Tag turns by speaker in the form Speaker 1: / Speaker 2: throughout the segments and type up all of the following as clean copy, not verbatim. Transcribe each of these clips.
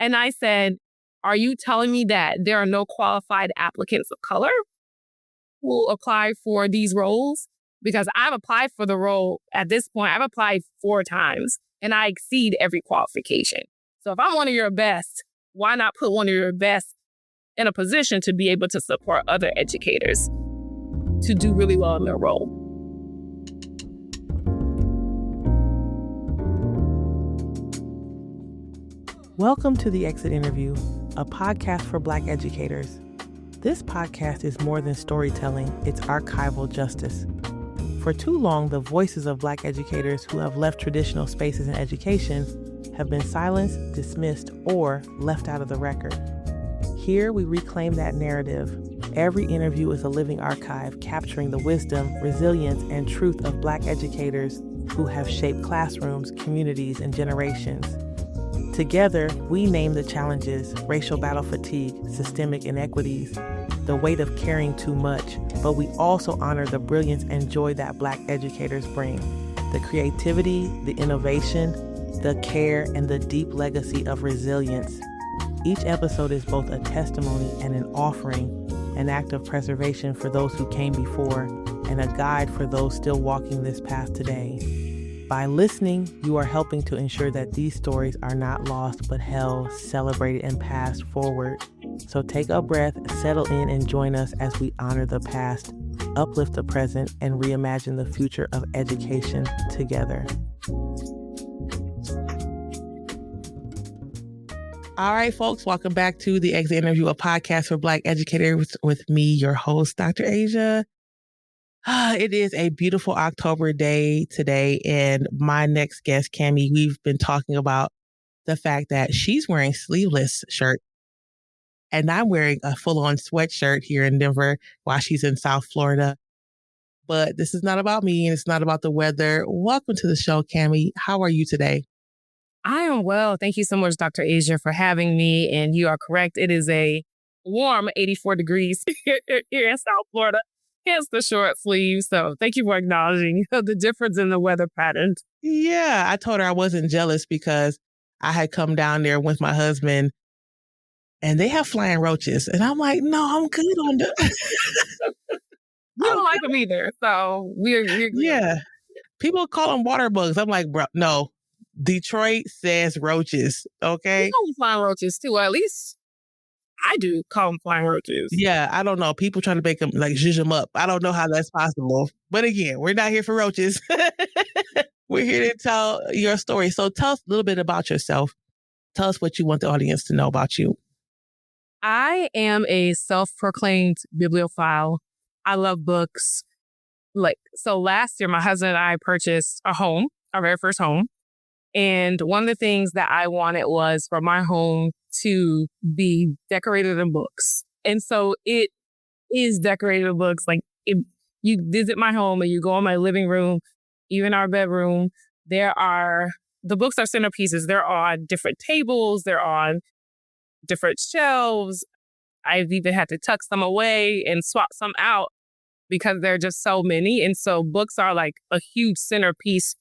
Speaker 1: And I said, are you telling me that there are no qualified applicants of color who apply for these roles? Because I've applied for the role at this point. I've applied 4 times and I exceed every qualification. So if I'm one of your best, why not put one of your best in a position to be able to support other educators to do really well in their role?
Speaker 2: Welcome to The Exit Interview, a podcast for Black educators. This podcast is more than storytelling, it's archival justice. For too long, the voices of Black educators who have left traditional spaces in education have been silenced, dismissed, or left out of the record. Here, we reclaim that narrative. Every interview is a living archive capturing the wisdom, resilience, and truth of Black educators who have shaped classrooms, communities, and generations. Together, we name the challenges: racial battle fatigue, systemic inequities, the weight of caring too much, but we also honor the brilliance and joy that Black educators bring. The creativity, the innovation, the care, and the deep legacy of resilience. Each episode is both a testimony and an offering, an act of preservation for those who came before, and a guide for those still walking this path today. By listening, you are helping to ensure that these stories are not lost, but held, celebrated, and passed forward. So take a breath, settle in, and join us as we honor the past, uplift the present, and reimagine the future of education together. All right, folks, welcome back to The Exit Interview, a podcast for Black educators with me, your host, Dr. Asia. It is a beautiful October day today, and my next guest, Kamye, we've been talking about the fact that she's wearing sleeveless shirt, and I'm wearing a full-on sweatshirt here in Denver while she's in South Florida. But this is not about me, and it's not about the weather. Welcome to the show, Kamye. How are you today?
Speaker 1: I am well. Thank you so much, Dr. Asia, for having me. And you are correct. It is a warm 84 degrees here in South Florida. Hence the short sleeves. So thank you for acknowledging the difference in the weather patterns.
Speaker 2: Yeah, I told her I wasn't jealous because I had come down there with my husband and they have flying roaches. And I'm like, no, I'm good on the...
Speaker 1: You don't like them either. So we're
Speaker 2: yeah. People call them water bugs. I'm like, bro, no. Detroit says roaches, okay?
Speaker 1: We call them flying roaches too, or at least I do call them flying roaches.
Speaker 2: Yeah, I don't know. People trying to make them, like, zhuzh them up. I don't know how that's possible. But again, we're not here for roaches. We're here to tell your story. So tell us a little bit about yourself. Tell us what you want the audience to know about you.
Speaker 1: I am a self-proclaimed bibliophile. I love books. So last year, my husband and I purchased a home, our very first home. And one of the things that I wanted was for my home to be decorated in books. And so it is decorated in books. Like, if you visit my home and you go in my living room, even our bedroom, the books are centerpieces. They're on different tables. They're on different shelves. I've even had to tuck some away and swap some out because there are just so many. And so books are like a huge centerpiece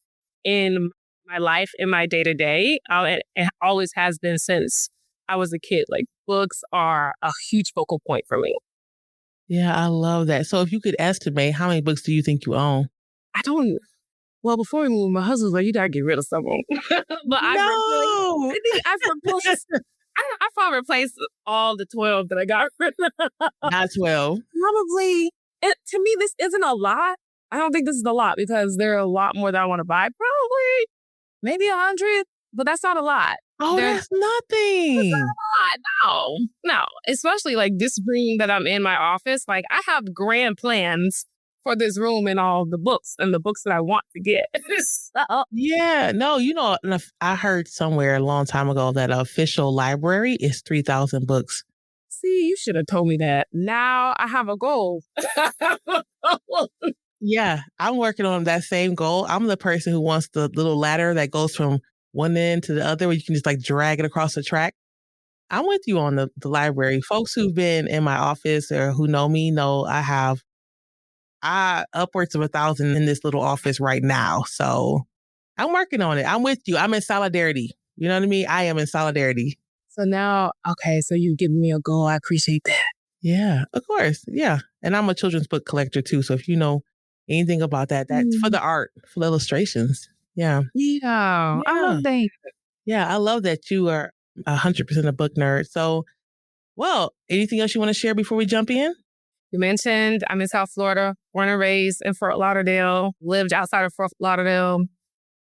Speaker 1: in my life, in my day-to-day. It always has been since I was a kid. Like, books are a huge focal point for me.
Speaker 2: Yeah, I love that. So if you could estimate, how many books do you think you own?
Speaker 1: Well, before we moved, my husband was like, you gotta get rid of some of them. But
Speaker 2: no!
Speaker 1: I've replaced, I probably replaced all the 12 that I got rid of.
Speaker 2: Not 12.
Speaker 1: Probably. To me, this isn't a lot. I don't think this is a lot because there are a lot more that I want to buy. Probably maybe 100, but that's not a lot.
Speaker 2: Oh, that's nothing.
Speaker 1: That's not a lot. No. Especially like this room that I'm in my office. Like, I have grand plans for this room and all the books and the books that I want to get. So.
Speaker 2: Yeah, no, I heard somewhere a long time ago that an official library is 3,000 books.
Speaker 1: See, you should have told me that. Now I have a goal.
Speaker 2: Yeah, I'm working on that same goal. I'm the person who wants the little ladder that goes from one end to the other where you can just like drag it across the track. I'm with you on the library. Folks who've been in my office or who know me know I have upwards of 1,000 in this little office right now. So I'm working on it. I'm with you. I'm in solidarity. You know what I mean? I am in solidarity.
Speaker 1: So now, okay, so you giving me a goal. I appreciate that.
Speaker 2: Yeah, of course. Yeah. And I'm a children's book collector too. So if you know anything about that, that's for the art, for the illustrations. Yeah.
Speaker 1: Yeah, I
Speaker 2: Yeah.
Speaker 1: love that.
Speaker 2: Yeah. I love that you are 100% a book nerd. So, well, anything else you want to share before we jump in?
Speaker 1: You mentioned I'm in South Florida, born and raised in Fort Lauderdale, lived outside of Fort Lauderdale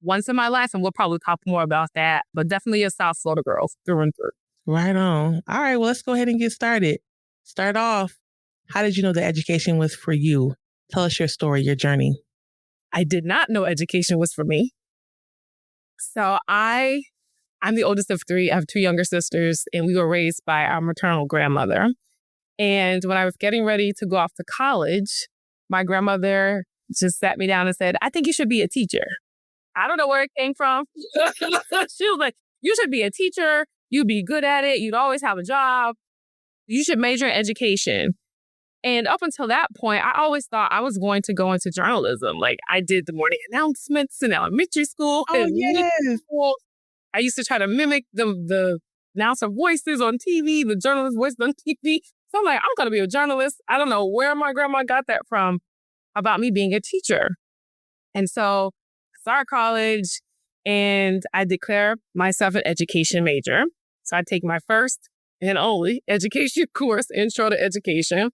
Speaker 1: once in my life, and we'll probably talk more about that, but definitely a South Florida girl through and through.
Speaker 2: Right on. All right. Well, let's go ahead and get started. Start off. How did you know that education was for you? Tell us your story, your journey.
Speaker 1: I did not know education was for me. So I'm the oldest of three. I have two younger sisters, and we were raised by our maternal grandmother. And when I was getting ready to go off to college, my grandmother just sat me down and said, I think you should be a teacher. I don't know where it came from. She was like, you should be a teacher. You'd be good at it. You'd always have a job. You should major in education. And up until that point, I always thought I was going to go into journalism. Like I did the morning announcements in elementary school.
Speaker 2: Oh,
Speaker 1: and
Speaker 2: yes.
Speaker 1: middle school. I used to try to mimic the announcer voices on TV, the journalist voices on TV. So I'm like, I'm going to be a journalist. I don't know where my grandma got that from about me being a teacher. And so I started college and I declare myself an education major. So I take my first and only education course, Intro to Education,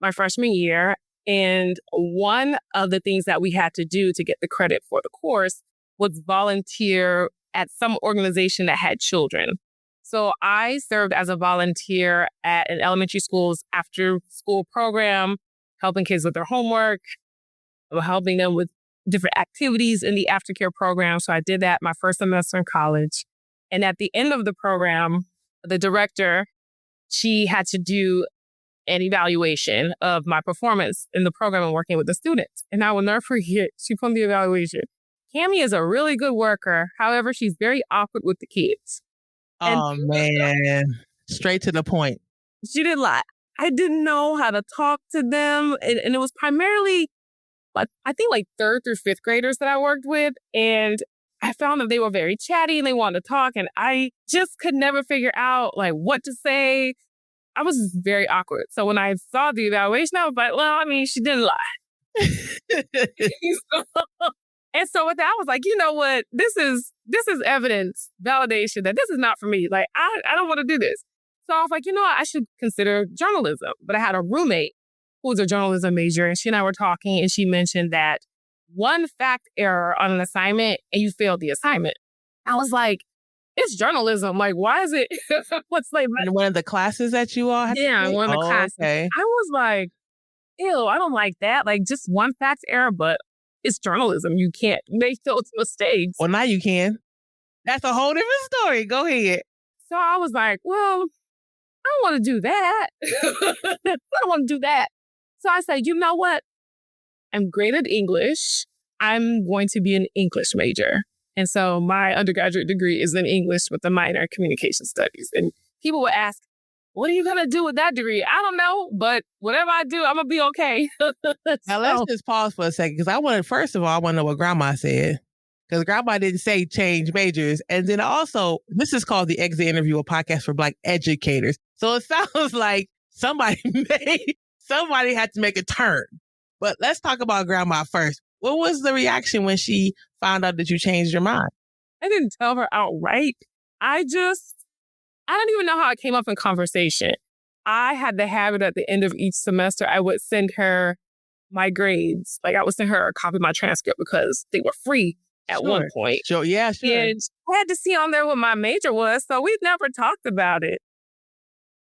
Speaker 1: my freshman year. And one of the things that we had to do to get the credit for the course was volunteer at some organization that had children. So I served as a volunteer at an elementary school's after school program, helping kids with their homework, helping them with different activities in the aftercare program. So I did that my first semester in college. And at the end of the program, the director, she had to do an evaluation of my performance in the program and working with the students. And I will never forget, she put on the evaluation. Kamye is a really good worker. However, she's very awkward with the kids.
Speaker 2: Oh, man. Straight to the point.
Speaker 1: She didn't lie. I didn't know how to talk to them. And it was primarily, I think like third through fifth graders that I worked with. And I found that they were very chatty and they wanted to talk. And I just could never figure out like what to say. I was very awkward. So when I saw the evaluation, I was like, well, I mean, she didn't lie. And so with that, I was like, you know what? This is evidence, validation that this is not for me. Like, I don't want to do this. So I was like, you know what? I should consider journalism. But I had a roommate who was a journalism major, and she and I were talking, and she mentioned that one fact error on an assignment and you failed the assignment. I was like, it's journalism. Like, why is it? What's like
Speaker 2: in one of the classes that you all had to take?
Speaker 1: one of the classes.
Speaker 2: Okay.
Speaker 1: I was like, ew, I don't like that. Like, just one fact error, but it's journalism. You can't make those mistakes.
Speaker 2: Well, now you can. That's a whole different story. Go ahead.
Speaker 1: So I was like, well, I don't want to do that. I don't want to do that. So I said, you know what? I'm great at English. I'm going to be an English major. And so my undergraduate degree is in English with a minor in communication studies. And people would ask, what are you going to do with that degree? I don't know, but whatever I do, I'm going to be okay.
Speaker 2: Now, let's just pause for a second because first of all, I want to know what grandma said. Because grandma didn't say change majors. And then also, this is called the Exit Interview, a podcast for Black educators. So it sounds like somebody had to make a turn. But let's talk about grandma first. What was the reaction when she found out that you changed your mind?
Speaker 1: I didn't tell her outright. I don't even know how it came up in conversation. I had the habit at the end of each semester, I would send her my grades. Like I would send her a copy of my transcript because they were free at one point.
Speaker 2: Sure, yeah, sure.
Speaker 1: And I had to see on there what my major was, so we never talked about it.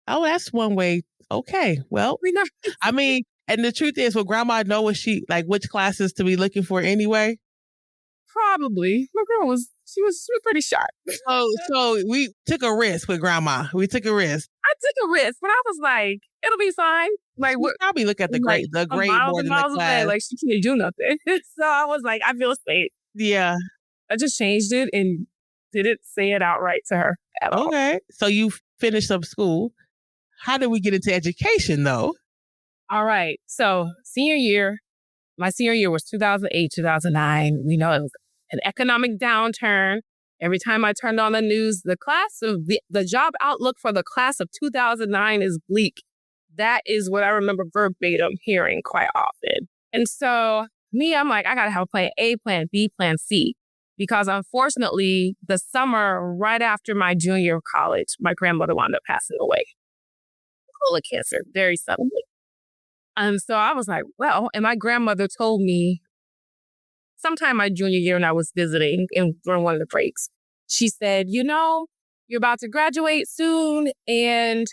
Speaker 2: Oh, that's one way. Okay, well,
Speaker 1: we never.
Speaker 2: I mean, and the truth is, will grandma know which classes to be looking for anyway?
Speaker 1: Probably. My grandma was pretty sharp.
Speaker 2: So we took a risk with grandma. We took a risk.
Speaker 1: I took a risk, but I was like, it'll be fine. Like,
Speaker 2: we probably look at the grade more than the class.
Speaker 1: Like, she can't do nothing. So I was like, I feel safe.
Speaker 2: Yeah.
Speaker 1: I just changed it and didn't say it outright to her at all.
Speaker 2: Okay. So you finished up school. How did we get into education, though?
Speaker 1: All right. So my senior year was 2008, 2009. We know it was an economic downturn. Every time I turned on the news, the job outlook for the class of 2009 is bleak. That is what I remember verbatim hearing quite often. And so I'm like, I got to have a plan A, plan B, plan C. Because unfortunately, the summer right after my junior year of college, my grandmother wound up passing away. Colon cancer, very suddenly. And so I was like, well, and my grandmother told me sometime my junior year when I was visiting and during one of the breaks, she said, you're about to graduate soon and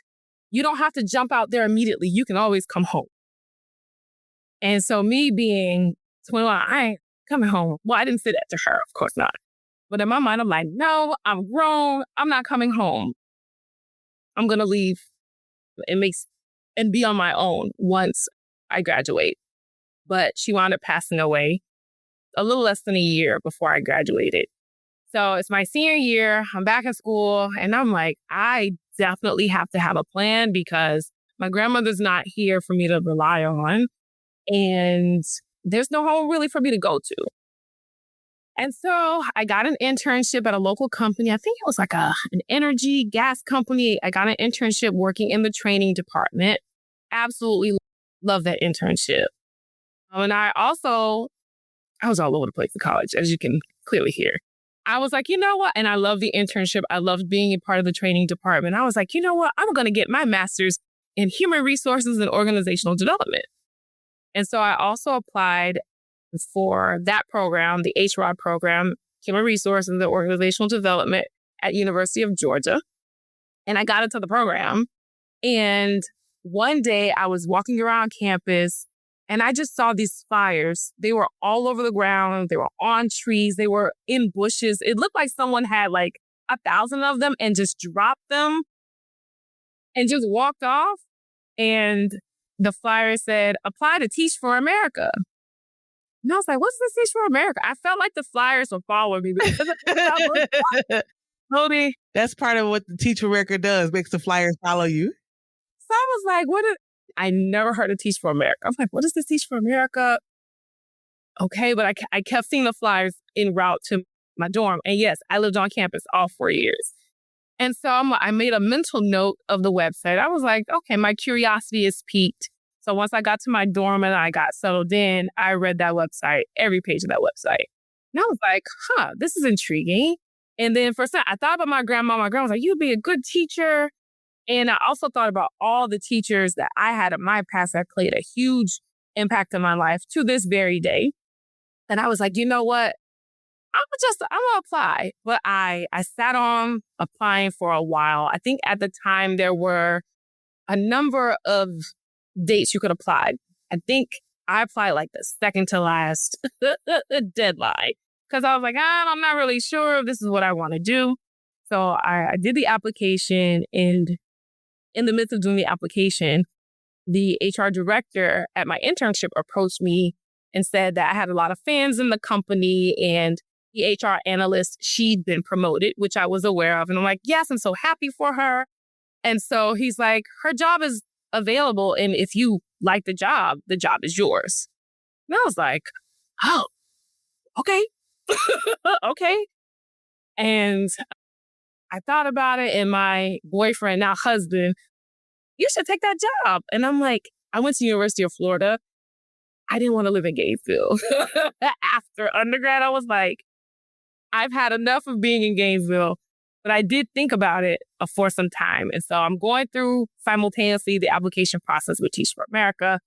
Speaker 1: you don't have to jump out there immediately. You can always come home. And so me being 21, I ain't coming home. Well, I didn't say that to her, of course not. But in my mind, I'm like, no, I'm grown. I'm not coming home. I'm going to leave and be on my own once I graduate. But she wound up passing away a little less than a year before I graduated. So it's my senior year. I'm back in school and I'm like, I definitely have to have a plan because my grandmother's not here for me to rely on. And there's no home really for me to go to. And so I got an internship at a local company. I think it was like an energy gas company. I got an internship working in the training department. Absolutely love that internship. And I was all over the place in college, as you can clearly hear. I was like, you know what? And I love the internship. I loved being a part of the training department. I was like, you know what? I'm going to get my master's in human resources and organizational development. And so I also applied for that program, the HROD program, human resources and organizational development at University of Georgia. And I got into the program. And one day I was walking around campus and I just saw these flyers. They were all over the ground. They were on trees. They were in bushes. It looked like someone had like 1,000 of them and just dropped them and just walked off. And the flyer said, apply to Teach for America. And I was like, what's this Teach for America? I felt like the flyers were following me.
Speaker 2: That's part of what the Teach for America does, makes the flyers follow you.
Speaker 1: So I was like, I never heard of Teach for America. I was like, what is this Teach for America? Okay, but I kept seeing the flyers en route to my dorm. And yes, I lived on campus all 4 years. And so I made a mental note of the website. I was like, okay, my curiosity is piqued. So once I got to my dorm and I got settled in, I read that website, every page of that website. And I was like, this is intriguing. And then for a second, I thought about my grandma. My grandma was like, you'd be a good teacher. And I also thought about all the teachers that I had in my past that played a huge impact in my life to this very day. And I was like, you know what? I'm gonna apply. But I sat on applying for a while. I think at the time there were a number of dates you could apply. I think I applied like the second to last deadline because I was like, I'm not really sure if this is what I want to do. So I did the application, and in the midst of doing the application, the HR director at my internship approached me and said that I had a lot of fans in the company, and the HR analyst, she'd been promoted, which I was aware of. And I'm like, yes, I'm so happy for her. And so he's like, her job is available. And if you like the job is yours. And I was like, oh, okay. Okay. And I thought about it, and my boyfriend, now husband, you should take that job. And I'm like, I went to University of Florida. I didn't want to live in Gainesville. After undergrad, I was like, I've had enough of being in Gainesville. But I did think about it for some time. And so I'm going through simultaneously the application process with Teach for America,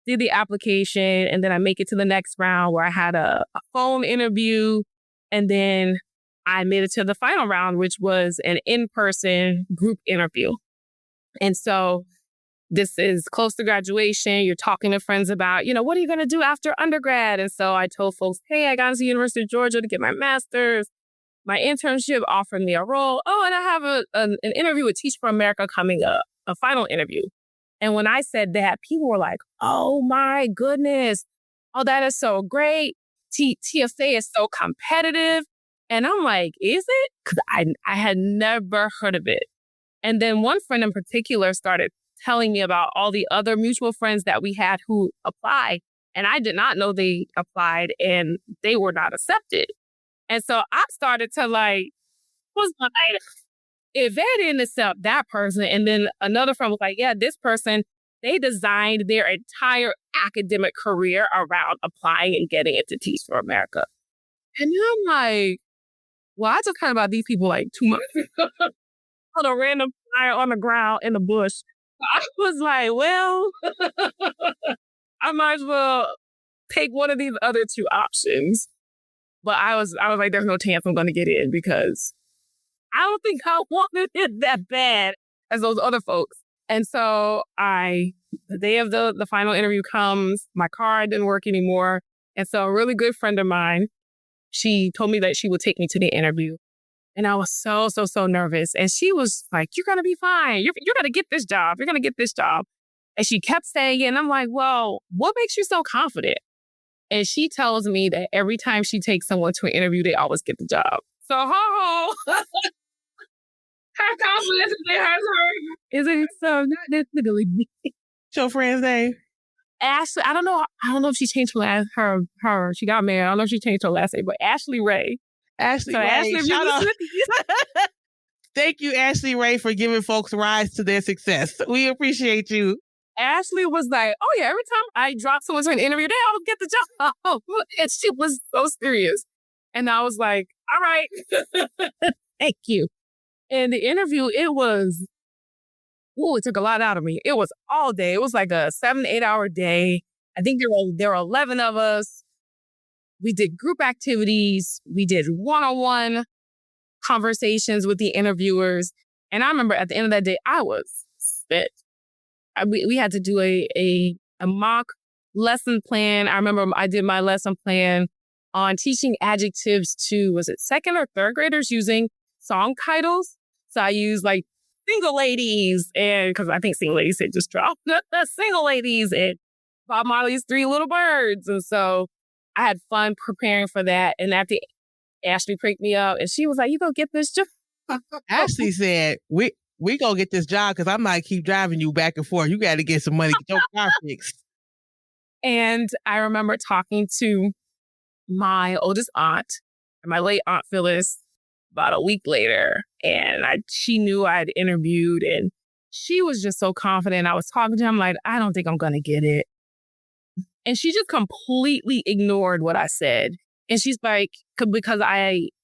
Speaker 1: did the application, and then I make it to the next round where I had a phone interview. And then I made it to the final round, which was an in-person group interview. And so this is close to graduation. You're talking to friends about, what are you going to do after undergrad? And so I told folks, hey, I got into the University of Georgia to get my master's. My internship offered me a role. Oh, and I have an interview with Teach for America coming up, a final interview. And when I said that, people were like, oh my goodness. Oh, that is so great. TFA is so competitive. And I'm like, is it? Because I had never heard of it. And then one friend in particular started telling me about all the other mutual friends that we had who applied. And I did not know they applied and they were not accepted. And so I started to was like, if they didn't accept that person, and then another friend was like, yeah, this person, they designed their entire academic career around applying and getting into Teach for America. And then I'm like, well, I just heard about these people like 2 months ago on a random flyer on the ground in the bush. I was like, well, I might as well take one of these other two options. But I was like, there's no chance I'm going to get in because I don't think I wanted it that bad as those other folks. And so the day of the final interview comes, my car didn't work anymore. And so a really good friend of mine, she told me that she would take me to the interview. And I was so nervous. And she was like, you're going to be fine. You're going to get this job. You're going to get this job. And she kept saying it. And I'm like, well, what makes you so confident? And she tells me that every time she takes someone to an interview, they always get the job. So, her confidence in her isn't so not necessarily me.
Speaker 2: Your friend's name?
Speaker 1: Ashley, I don't know if she changed her she got married. I don't know if she changed her last name, but Ashley Ray.
Speaker 2: Ashley
Speaker 1: so
Speaker 2: Ray.
Speaker 1: Ashley,
Speaker 2: Shout out. Thank you, Ashley Ray, for giving folks rise to their success. We appreciate you.
Speaker 1: Ashley was like, oh yeah, every time I drop someone to an interview, they always get the job. And she was so serious. And I was like, all right, thank you. And the interview, it took a lot out of me. It was all day. It was like a 7 to 8 hour day. I think there were 11 of us. We did group activities. We did one-on-one conversations with the interviewers. And I remember at the end of that day, I was spent. We had to do a mock lesson plan. I remember I did my lesson plan on teaching adjectives to, was it second or third graders using song titles? So I used like Single Ladies, and because I think Single Ladies had just dropped, Single Ladies and Bob Marley's Three Little Birds. And so I had fun preparing for that. And after Ashley picked me up and she was like, you gonna get this job?
Speaker 2: Ashley said, we gonna get this job because I might keep driving you back and forth. You got to get some money, get your car fixed.
Speaker 1: And I remember talking to my oldest aunt, my late Aunt Phyllis, about a week later. And she knew I had interviewed and she was just so confident. I was talking to her. I'm like, I don't think I'm going to get it. And she just completely ignored what I said. And she's like, because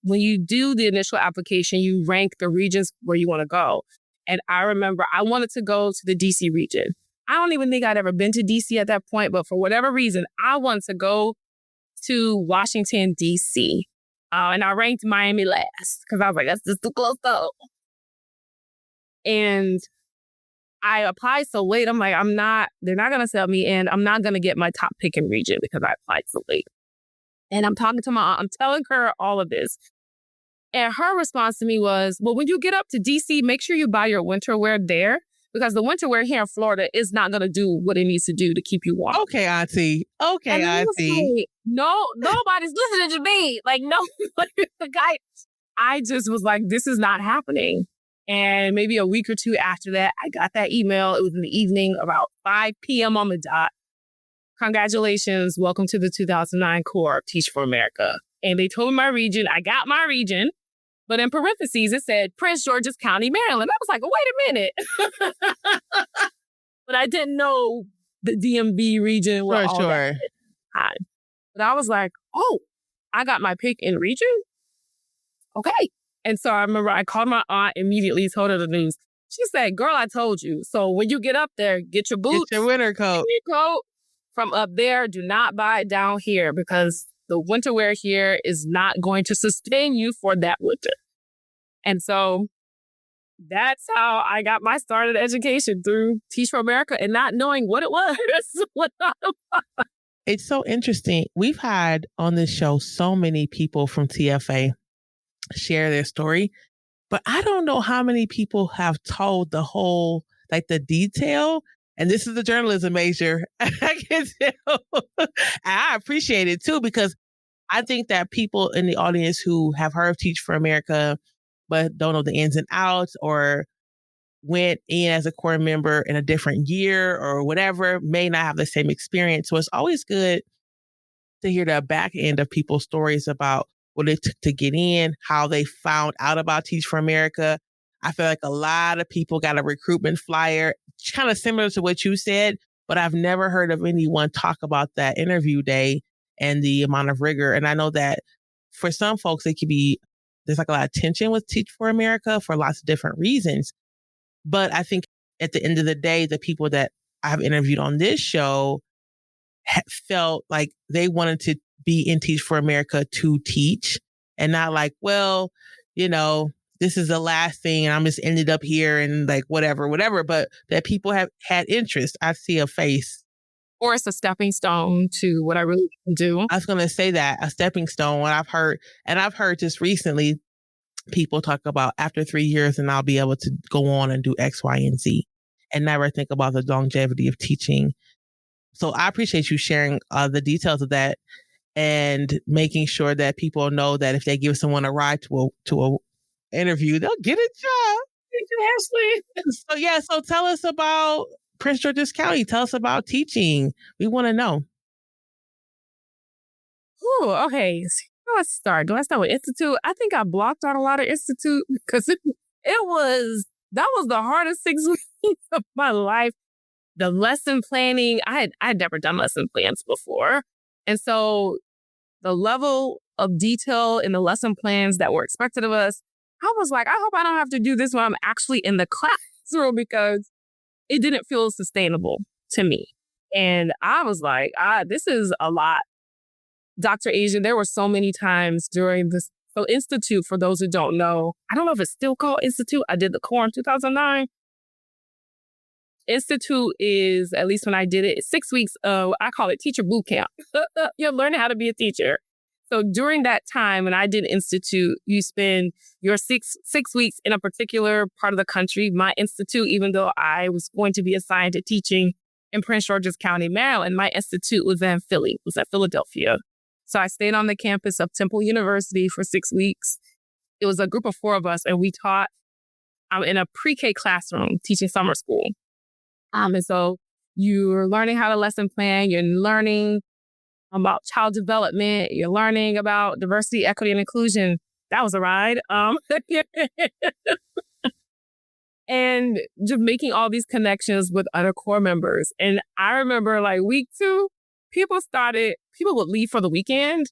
Speaker 1: when you do the initial application, you rank the regions where you want to go. And I remember I wanted to go to the DC region. I don't even think I'd ever been to DC at that point, but for whatever reason, I wanted to go to Washington, DC. And I ranked Miami last because I was like, that's just too close though. And I applied so late. I'm like, they're not going to sell me in. I'm not going to get my top pick in region because I applied so late. And I'm talking to my aunt. I'm telling her all of this. And her response to me was, well, when you get up to DC, make sure you buy your winter wear there because the winter wear here in Florida is not going to do what it needs to do to keep you warm.
Speaker 2: Okay, Auntie. Okay, Auntie.
Speaker 1: Like, no, nobody's listening to me. Like, no, the guy, I just was like, this is not happening. And maybe a week or two after that, I got that email. It was in the evening, about 5 p.m. on the dot. Congratulations. Welcome to the 2009 core of Teach for America. And they told me my region. I got my region. But in parentheses, it said Prince George's County, Maryland. I was like, wait a minute. But I didn't know the DMV region.
Speaker 2: Sure.
Speaker 1: But I was like, oh, I got my pick in region? Okay. And so I remember I called my aunt immediately, told her the news. She said, girl, I told you. So when you get up there, get your boots.
Speaker 2: Get your winter coat.
Speaker 1: Get your coat from up there. Do not buy it down here because the winter wear here is not going to sustain you for that winter. And so that's how I got my start in education, through Teach for America and not knowing what it was.
Speaker 2: It's so interesting. We've had on this show so many people from TFA share their story, but I don't know how many people have told the whole, like the detail. And this is a journalism major. I can tell. I appreciate it too, because I think that people in the audience who have heard of Teach for America, but don't know the ins and outs, or went in as a core member in a different year or whatever, may not have the same experience. So it's always good to hear the back end of people's stories about what it took to get in, how they found out about Teach for America. I feel like a lot of people got a recruitment flyer, kind of similar to what you said, but I've never heard of anyone talk about that interview day and the amount of rigor. And I know that for some folks, it could be, there's like a lot of tension with Teach for America for lots of different reasons. But I think at the end of the day, the people that I've interviewed on this show felt like they wanted to be in Teach for America to teach and not like, well, you know, this is the last thing and I'm just ended up here and like whatever, but that people have had interest. I see a face.
Speaker 1: Or it's a stepping stone to what I really do.
Speaker 2: I was going to say that, a stepping stone. What I've heard just recently, people talk about after 3 years and I'll be able to go on and do X, Y, and Z and never think about the longevity of teaching. So I appreciate you sharing the details of that and making sure that people know that if they give someone a ride to a interview, they'll get a job.
Speaker 1: Thank you, Ashley.
Speaker 2: So tell us about Prince George's County. Tell us about teaching. We want to know.
Speaker 1: Ooh, okay. Let's start. Do I start with Institute? I think I blocked out a lot of Institute because that was the hardest 6 weeks of my life. The lesson planning, I had never done lesson plans before. And so the level of detail in the lesson plans that were expected of us, I was like, I hope I don't have to do this when I'm actually in the classroom because it didn't feel sustainable to me. And I was like, this is a lot. Dr. Asian, there were so many times during this. So Institute, for those who don't know, I don't know if it's still called Institute. I did the core in 2009. Institute is, at least when I did it, 6 weeks of, I call it teacher boot camp. You're learning how to be a teacher. So during that time, when I did Institute, you spend your six weeks in a particular part of the country. My institute, even though I was going to be assigned to teaching in Prince George's County, Maryland, my institute was in Philly, it was at Philadelphia. So I stayed on the campus of Temple University for 6 weeks. It was a group of 4 of us, and we taught in a pre-K classroom teaching summer school. And so you're learning how to lesson plan, you're learning about child development, you're learning about diversity, equity, and inclusion. That was a ride. And just making all these connections with other core members. And I remember like week 2, people would leave for the weekend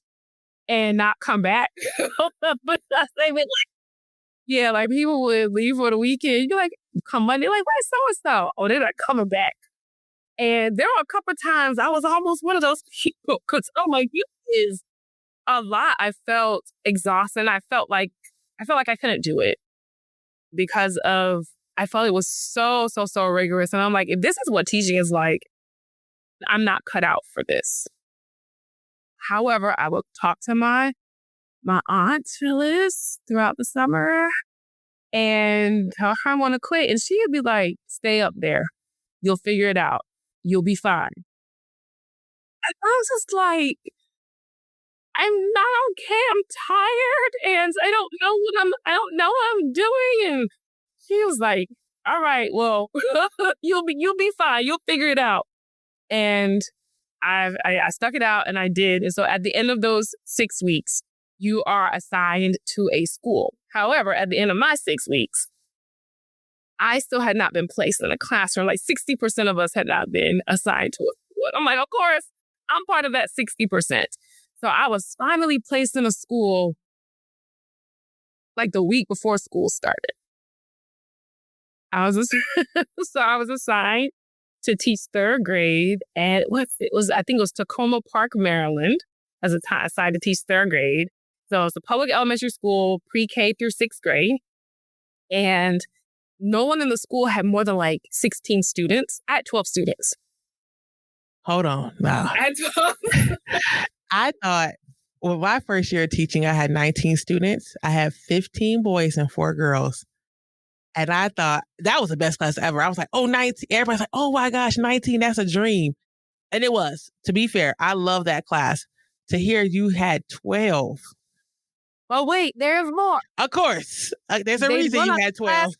Speaker 1: and not come back. But they would like people would leave for the weekend. You're like, come Monday, like, where's so-and-so? Oh, they're not coming back. And there were a couple of times I was almost one of those people because, oh my goodness, a lot. I felt exhausted. I felt like I couldn't do it because I felt it was so rigorous. And I'm like, if this is what teaching is like, I'm not cut out for this. However, I would talk to my aunt Phyllis throughout the summer and tell her I want to quit. And she would be like, stay up there. You'll figure it out. You'll be fine. And I was just like, I'm not okay. I'm tired and I don't know what I'm doing. And she was like, all right, well, you'll be fine. You'll figure it out. And I stuck it out and I did. And so at the end of those 6 weeks, you are assigned to a school. However, at the end of my 6 weeks, I still had not been placed in a classroom. Like 60% of us had not been assigned to a school. I'm like, of course, I'm part of that 60%. So I was finally placed in a school like the week before school started. I was assigned to teach 3rd grade at I think it was Tacoma Park, Maryland, as assigned to teach 3rd grade. So it's a public elementary school, pre-K through 6th grade. And no one in the school had more than like 16 students. I had 12 students.
Speaker 2: Hold on. Now. I thought, well, my first year of teaching, I had 19 students. I had 15 boys and 4 girls. And I thought that was the best class ever. I was like, oh, 19. Everybody's like, oh my gosh, 19, that's a dream. And it was. To be fair, I love that class. To hear you had 12.
Speaker 1: Well, wait, there's more.
Speaker 2: Of course. There's a reason you had 12.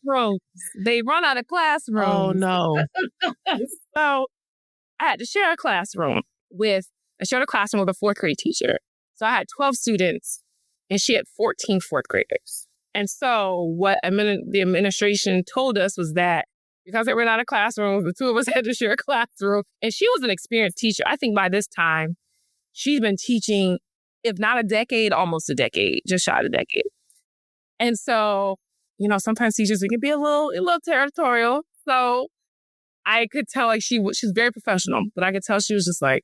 Speaker 1: They run out of classrooms.
Speaker 2: Oh, no.
Speaker 1: So I had to share a classroom with a 4th grade teacher. So I had 12 students and she had 14 fourth graders. And so what the administration told us was that because they were not in classrooms, the two of us had to share a classroom. And she was an experienced teacher. I think by this time, she's been teaching, if not a decade, almost a decade, just shy of a decade. And so, sometimes teachers, we can be a little territorial. So I could tell like she's very professional, but I could tell she was just like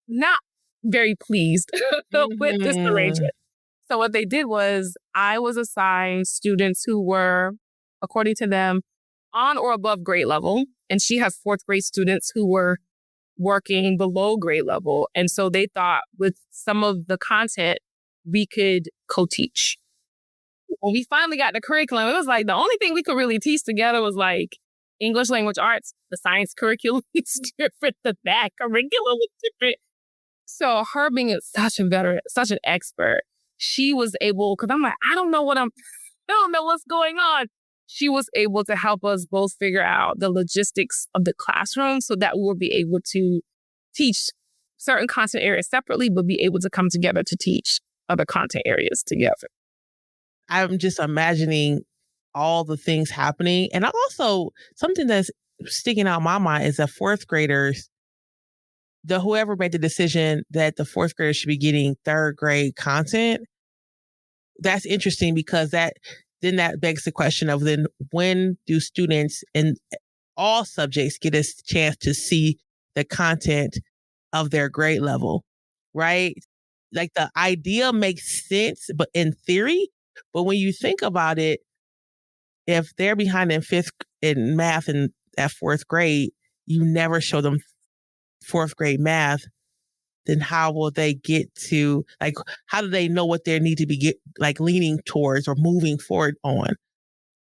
Speaker 1: not very pleased with this arrangement. So what they did was I was assigned students who were, according to them, on or above grade level. And she has fourth grade students who were working below grade level. And so they thought with some of the content, we could co-teach. When we finally got the curriculum, it was like the only thing we could really teach together was like English language arts. The science curriculum is different. The math curriculum was different. So her being such a veteran, such an expert, she was able, because I'm like, I don't know what's going on. She was able to help us both figure out the logistics of the classroom so that we'll be able to teach certain content areas separately, but be able to come together to teach other content areas together.
Speaker 2: I'm just imagining all the things happening. And also something that's sticking out in my mind is that fourth graders, whoever made the decision that the fourth graders should be getting third grade content, that's interesting because that begs the question of then when do students in all subjects get a chance to see the content of their grade level, right? Like the idea makes sense, but in theory, but when you think about it, if they're behind in math and at fourth grade, you never show them fourth grade math, then how will they get to, like, how do they know what they need to be leaning towards or moving forward on?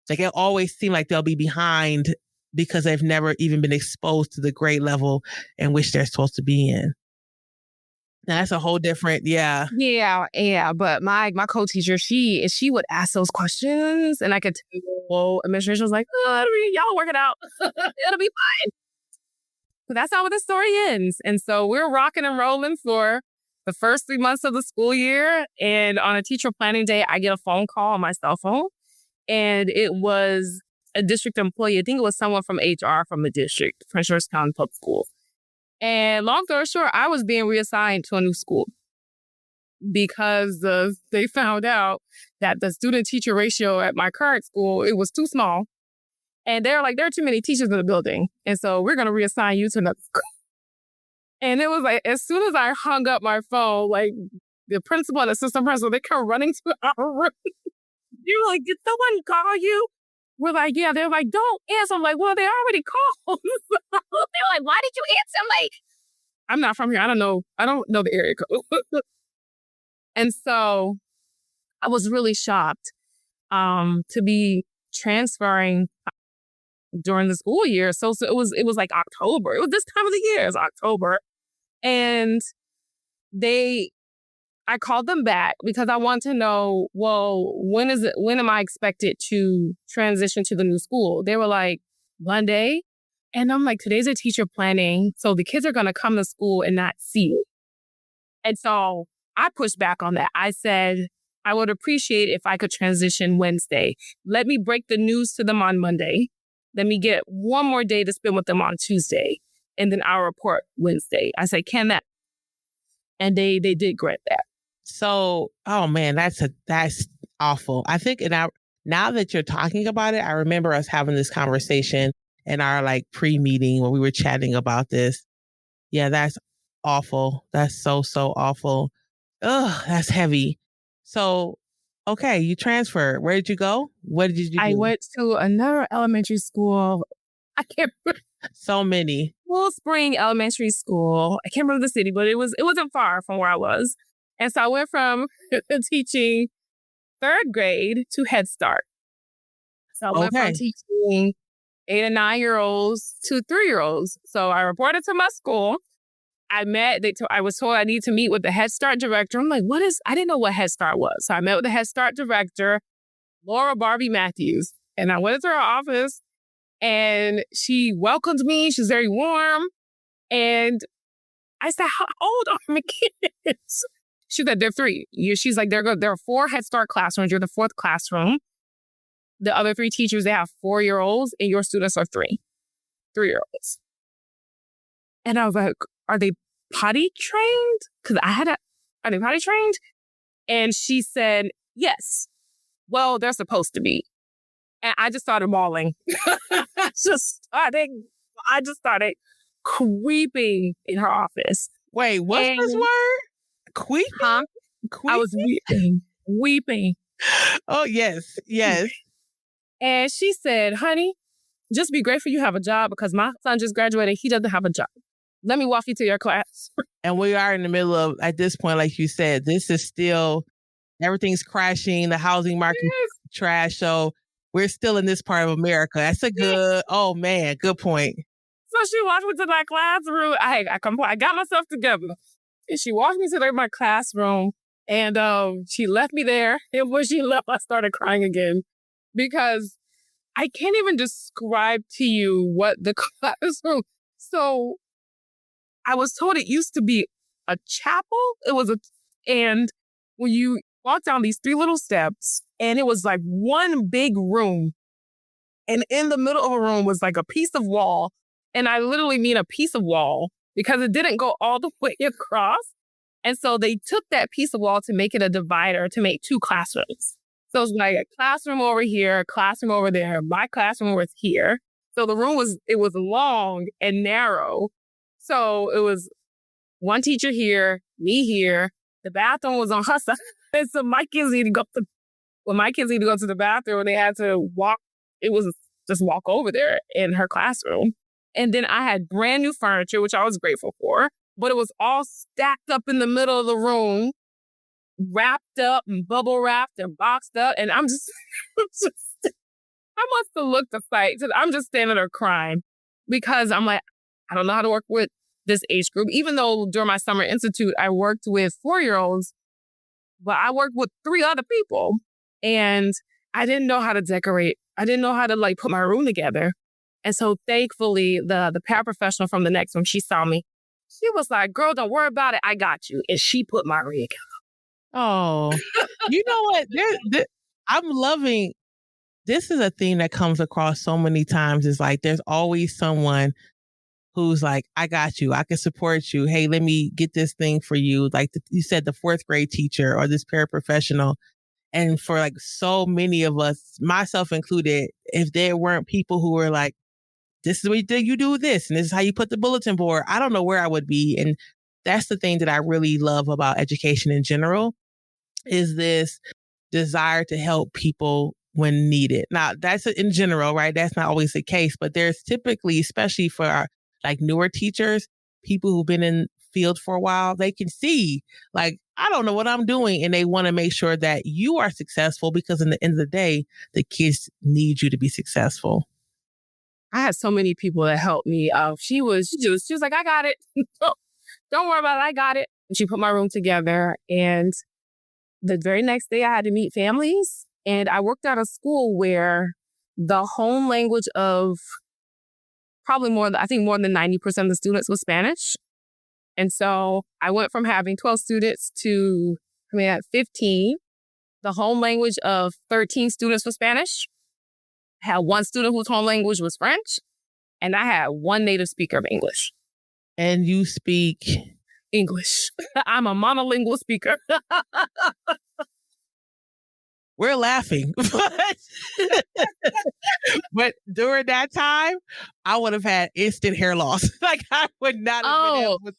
Speaker 2: Like, it always seems like they'll be behind because they've never even been exposed to the grade level in which they're supposed to be in. Now, that's a whole different, yeah.
Speaker 1: Yeah. But my co-teacher, she would ask those questions and I could tell administration was like, y'all work it out. It'll be fine. But that's not what the story ends. And so we're rocking and rolling for the first 3 months of the school year. And on a teacher planning day, I get a phone call on my cell phone. And it was a district employee. I think it was someone from HR from the district, Prince George's County Public Schools. And long story short, I was being reassigned to a new school because they found out that the student-teacher ratio at my current school, it was too small. And they're like, there are too many teachers in the building. And so we're going to reassign you to another school. And it was like, as soon as I hung up my phone, like the principal and assistant principal, they come running to our room. They were like, did someone call you? We're like, yeah. They're like, don't answer. I'm like, well, they already called. They're like, why did you answer? I'm like, I'm not from here. I don't know the area code. And so I was really shocked to be transferring during the school year. So it was like October. It was this time of the year. It's October. And I called them back because I want to know, well, when am I expected to transition to the new school? They were like, Monday. And I'm like, today's a teacher planning. So the kids are going to come to school and not see you. And so I pushed back on that. I said, I would appreciate if I could transition Wednesday. Let me break the news to them on Monday. Let me get one more day to spend with them on Tuesday. And then I'll report Wednesday. I said, can that? And they did grant that.
Speaker 2: So, oh man, that's awful. I think now that you're talking about it, I remember us having this conversation in our pre-meeting where we were chatting about this. Yeah, that's awful. That's so awful. Ugh, that's heavy. So, okay, you transferred. Where did you go? What did you do?
Speaker 1: I went to another elementary school. I can't remember.
Speaker 2: So many.
Speaker 1: Full Spring Elementary School. I can't remember the city, but it wasn't far from where I was. And so I went from teaching third grade to Head Start. So I went from teaching 8 and 9-year-olds to 3-year-olds. So I reported to my school. I was told I need to meet with the Head Start director. I'm like, I didn't know what Head Start was. So I met with the Head Start director, Laura Barbie Matthews. And I went into her office and she welcomed me. She's very warm. And I said, how old are my kids? She said, there are 3. She's like, there are 4 Head Start classrooms. You're the 4th classroom. The other 3 teachers, they have 4-year-olds, and your students are 3-year-olds. And I was like, are they potty trained? Because are they potty trained? And she said, yes. Well, they're supposed to be. And I just started bawling. I just started creeping in her office.
Speaker 2: Wait, what's this word? Creeping?
Speaker 1: Huh?
Speaker 2: Creeping?
Speaker 1: I was weeping.
Speaker 2: Oh, yes.
Speaker 1: And she said, honey, just be grateful you have a job because my son just graduated. He doesn't have a job. Let me walk you to your class.
Speaker 2: And we are in the middle of, at this point, like you said, this is still, everything's crashing. The housing market is trash. So we're still in this part of America. That's a good, oh man, good point.
Speaker 1: So she walked me to my classroom. I got myself together. And she walked me to my classroom. And she left me there. And when she left, I started crying again. Because I can't even describe to you what the classroom. So I was told it used to be a chapel. And when you walk down these 3 little steps, and it was like one big room. And in the middle of a room was like a piece of wall. And I literally mean a piece of wall because it didn't go all the way across. And so they took that piece of wall to make it a divider to make 2 classrooms. So it's like a classroom over here, a classroom over there. My classroom was here. So the room was long and narrow. So it was one teacher here, me here. The bathroom was on her side. And so my kids need to go to the bathroom, they had to walk. It was just walk over there in her classroom. And then I had brand new furniture, which I was grateful for. But it was all stacked up in the middle of the room, wrapped up and bubble wrapped and boxed up. And I'm just, I must have looked a sight. I'm just standing there crying because I'm like, I don't know how to work with this age group. Even though during my summer institute, I worked with 4-year-olds, but I worked with 3 other people. And I didn't know how to decorate. I didn't know how to put my room together. And so thankfully, the paraprofessional from the next room, she saw me. She was like, girl, don't worry about it. I got you. And she put my room together.
Speaker 2: Oh, you know what? I'm loving, this is a theme that comes across so many times. Is like, there's always someone who's like, I got you. I can support you. Hey, let me get this thing for you. Like you said, the 4th grade teacher or this paraprofessional. And for so many of us, myself included, if there weren't people who were like, this is what you do this, and this is how you put the bulletin board, I don't know where I would be. And that's the thing that I really love about education in general, is this desire to help people when needed. Now, that's in general, right? That's not always the case, but there's typically, especially for our newer teachers, people who've been in field for a while, they can see I don't know what I'm doing, and they want to make sure that you are successful, because in the end of the day, the kids need you to be successful.
Speaker 1: I had so many people that helped me. She was like, I got it. Don't worry about it. I got it. And she put my room together. And the very next day I had to meet families. And I worked at a school where the home language of probably more than 90% of the students was Spanish. And so I went from having 12 students to, at 15. The home language of 13 students was Spanish. I had 1 student whose home language was French. And I had 1 native speaker of English.
Speaker 2: And you speak
Speaker 1: English. I'm a monolingual speaker.
Speaker 2: We're laughing. But during that time, I would have had instant hair loss. I would not have been able to.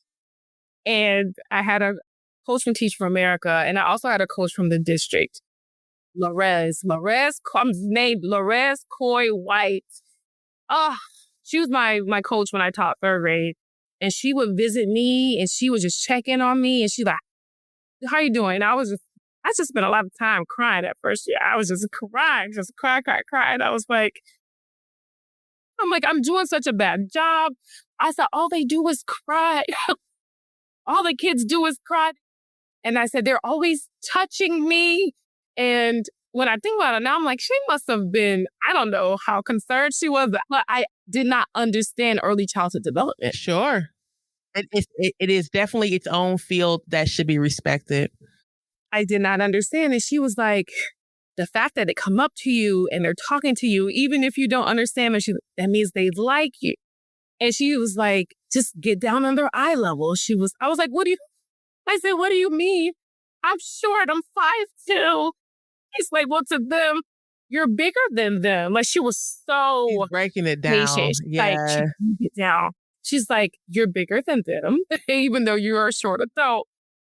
Speaker 1: And I had a coach from Teach for America, and I also had a coach from the district, Lorez, named Lorez Coy White. She was my coach when I taught 3rd grade. And she would visit me, and she would just check in on me. And she's like, how you doing? And I just spent a lot of time crying that first year. I was just crying, just cry. And I was like, I'm doing such a bad job. I thought all they do is cry. All the kids do is cry. And I said, they're always touching me. And when I think about it now, I'm like, she must have been, I don't know how concerned she was, but I did not understand early childhood development.
Speaker 2: Sure. It is definitely its own field that should be respected.
Speaker 1: I did not understand. And she was like, the fact that they come up to you and they're talking to you, even if you don't understand them, that means they like you. And she was like, just get down on their eye level. I was like, I said, what do you mean? I'm short. I'm 5'2". It's like, well, to them, you're bigger than them. Like, she was so
Speaker 2: She's breaking it down.
Speaker 1: patient.
Speaker 2: Yeah.
Speaker 1: Like, she broke it down. She's like, you're bigger than them, even though you're a short adult.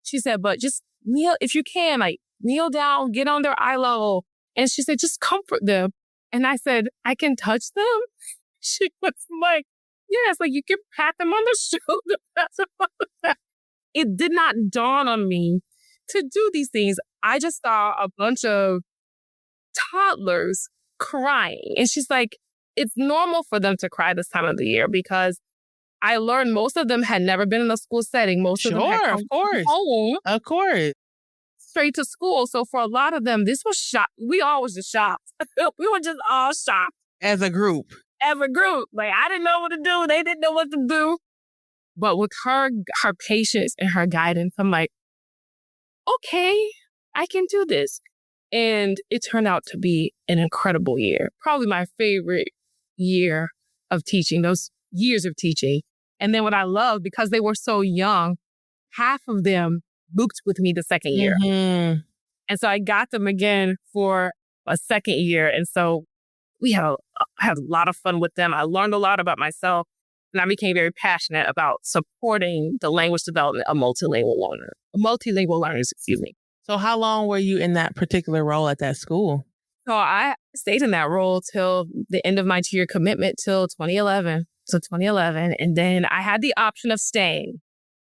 Speaker 1: She said, but just kneel, if you can, like, kneel down, get on their eye level. And she said, just comfort them. And I said, I can touch them? She was like, yes, like you can pat them on the shoulder. Pat them on the back. It did not dawn on me to do these things. I just saw a bunch of toddlers crying. And she's like, it's normal for them to cry this time of the year because I learned most of them had never been in a school setting. Most of them had come home.
Speaker 2: Of course.
Speaker 1: Straight to school. So for a lot of them, this was shock. We all was just shocked. We were just all shocked.
Speaker 2: As a group.
Speaker 1: Like, I didn't know what to do. They didn't know what to do. But with her patience and her guidance, I'm like, okay, I can do this. And it turned out to be an incredible year. Probably my favorite year of teaching, those years of teaching. And then what I love, because they were so young, half of them booked with me the second year.
Speaker 2: Mm-hmm.
Speaker 1: And so I got them again for a second year. And so we had a lot of fun with them. I learned a lot about myself. And I became very passionate about supporting the language development of multilingual learners.
Speaker 2: So how long were you in that particular role at that school?
Speaker 1: So I stayed in that role till the end of my 2-year commitment till 2011. And then I had the option of staying.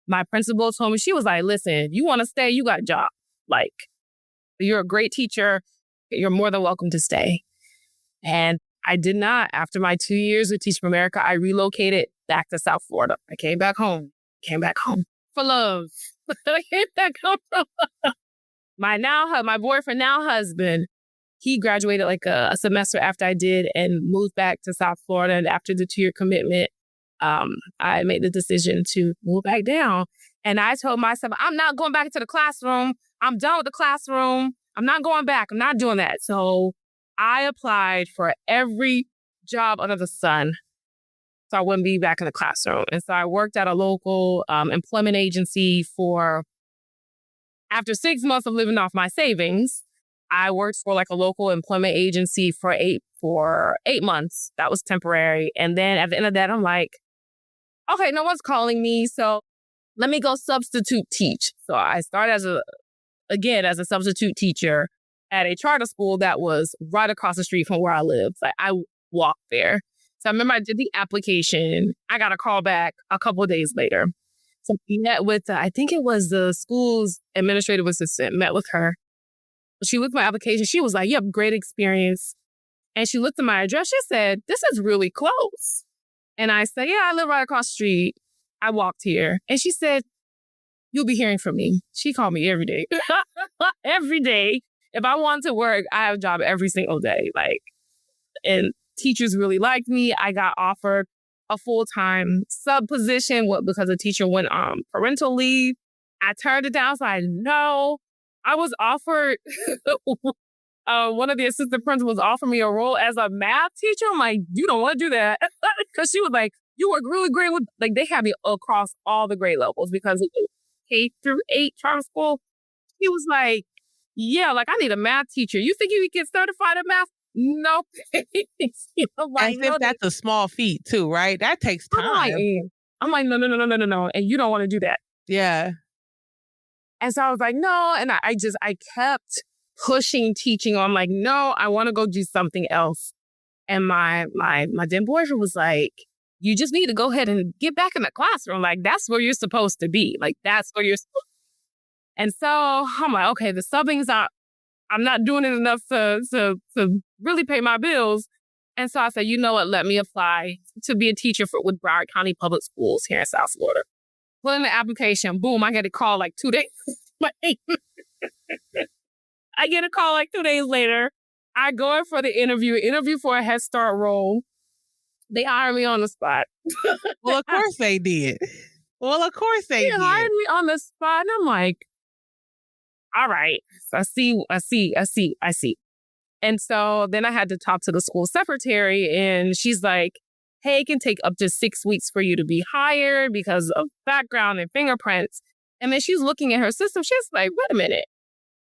Speaker 1: My principal told me, she was like, listen, you want to stay, you got a job. Like, you're a great teacher. You're more than welcome to stay. And I did not. After my 2 years with Teach for America, I relocated back to South Florida. I came back home for love. I came back home for love. My boyfriend, now husband, he graduated like a semester after I did and moved back to South Florida. And after the 2-year commitment, I made the decision to move back down. And I told myself, I'm not going back into the classroom. I'm done with the classroom. I'm not going back. I'm not doing that. So I applied for every job under the sun so I wouldn't be back in the classroom. And so I worked at a local employment agency after 6 months of living off my savings. I worked for like a local employment agency for eight months. That was temporary. And then at the end of that, I'm like, okay, no one's calling me. So let me go substitute teach. So I started as a substitute teacher at a charter school that was right across the street from where I lived. Like, I walked there. So I remember I did the application. I got a call back a couple of days later. So I met with, I think it was the school's administrative assistant, met with her. She looked at my application. She was like, you have great experience. And she looked at my address. She said, this is really close. And I said, yeah, I live right across the street. I walked here. And she said, you'll be hearing from me. She called me every day. Every day. If I want to work, I have a job every single day. And teachers really liked me. I got offered a full-time sub position because a teacher went on parental leave. I turned it down. I was like, no. I was offered, one of the assistant principals offered me a role as a math teacher. I'm like, you don't want to do that. Because she was like, you work really great with, like, they have me across all the grade levels because it was K-8 charter school. He was like, yeah, like, I need a math teacher. You think you can get certified in math? No.
Speaker 2: As if that's a small feat too, right? That takes time.
Speaker 1: I'm like, no. And you don't want to do that.
Speaker 2: Yeah.
Speaker 1: And so I was like, no. And I kept pushing teaching on, like, no, I want to go do something else. And my then boyfriend was like, you just need to go ahead and get back in the classroom. Like, that's where you're supposed to be. Like, that's where you're supposed to be. And so I'm like, okay, the subbing's I'm not doing it enough to really pay my bills. And so I said, you know what, let me apply to be a teacher with Broward County Public Schools here in South Florida. Put in the application, boom, I get a call like 2 days. I get a call like 2 days later. I go in for the interview for a Head Start role. They hired me on the spot.
Speaker 2: Well, of course they did. They
Speaker 1: hired me on the spot. And I'm like, all right. So I see. And so then I had to talk to the school secretary, and she's like, hey, it can take up to 6 weeks for you to be hired because of background and fingerprints. And then she's looking at her system. She's like, wait a minute.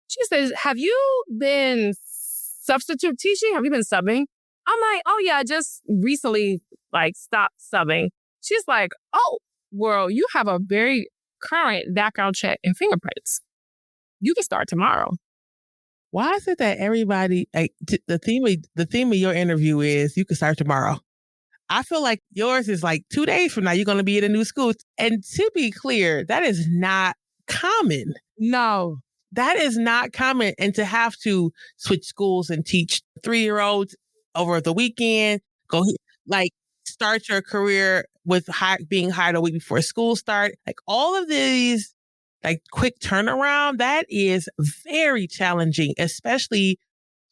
Speaker 1: She says, have you been substitute teaching? Have you been subbing? I'm like, oh yeah, I just recently stopped subbing. She's like, oh, well, you have a very current background check and fingerprints. You can start tomorrow.
Speaker 2: Why is it that everybody, the theme of your interview is you can start tomorrow? I feel like yours is 2 days from now, you're going to be at a new school. And to be clear, that is not common.
Speaker 1: No.
Speaker 2: That is not common. And to have to switch schools and teach 3-year-olds over the weekend, start your career with being hired a week before school start, all of these quick turnaround, that is very challenging, especially,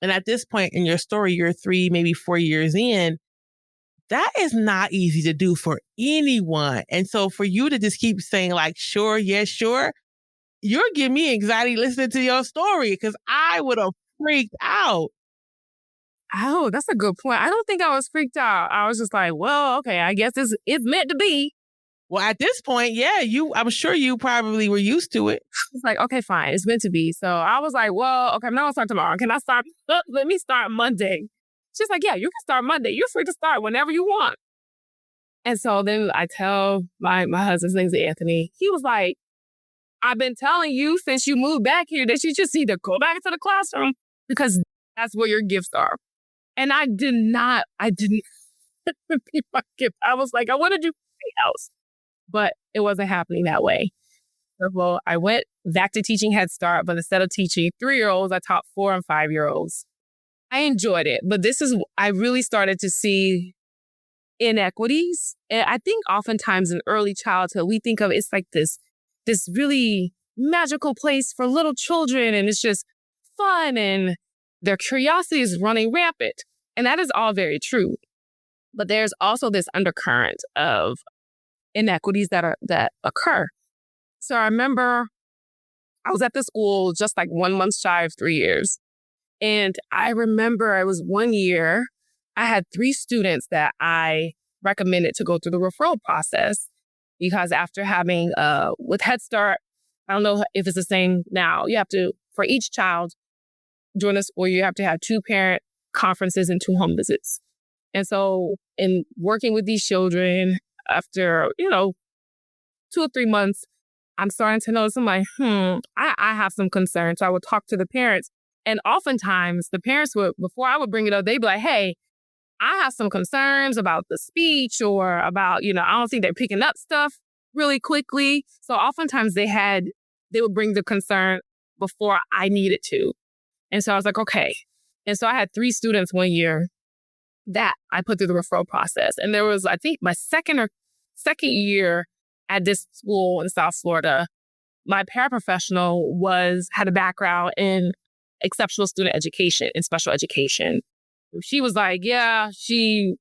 Speaker 2: and at this point in your story, you're 3, maybe 4 years in, that is not easy to do for anyone. And so for you to just keep saying sure, yes, sure, you're giving me anxiety listening to your story because I would have freaked out.
Speaker 1: Oh, that's a good point. I don't think I was freaked out. I was just like, well, okay, I guess it's meant to be.
Speaker 2: Well, at this point, yeah, I'm sure you probably were used to it.
Speaker 1: It's like, okay, fine, it's meant to be. So I was like, well, okay, I'm not gonna start tomorrow. Can I start? Let me start Monday. She's like, yeah, you can start Monday. You're free to start whenever you want. And so then I tell my husband's name's Anthony. He was like, I've been telling you since you moved back here that you just need to go back into the classroom because that's where your gifts are. And I didn't repeat my gift. I was like, I want to do something else. But it wasn't happening that way. Well, I went back to teaching Head Start, but instead of teaching 3-year-olds, I taught 4 and 5-year-olds. I enjoyed it, but I really started to see inequities. And I think oftentimes in early childhood, we think of it's like this really magical place for little children, and it's just fun, and their curiosity is running rampant. And that is all very true. But there's also this undercurrent of inequities that occur. So I remember I was at the school just 1 month shy of 3 years. And I remember it was 1 year, I had 3 students that I recommended to go through the referral process because after having, with Head Start, I don't know if it's the same now, you have to, for each child during the school, you have to have 2 parent conferences and 2 home visits. And so in working with these children, after, 2 or 3 months, I'm starting to notice, I'm like, I have some concerns. So I would talk to the parents. And oftentimes the parents would, before I would bring it up, they'd be like, hey, I have some concerns about the speech or about, I don't think they're picking up stuff really quickly. So oftentimes they would bring the concern before I needed to. And so I was like, okay. And so I had 3 students 1 year that I put through the referral process. And there was, I think, my second year at this school in South Florida, my paraprofessional had a background in exceptional student education and special education. She was like, yeah, she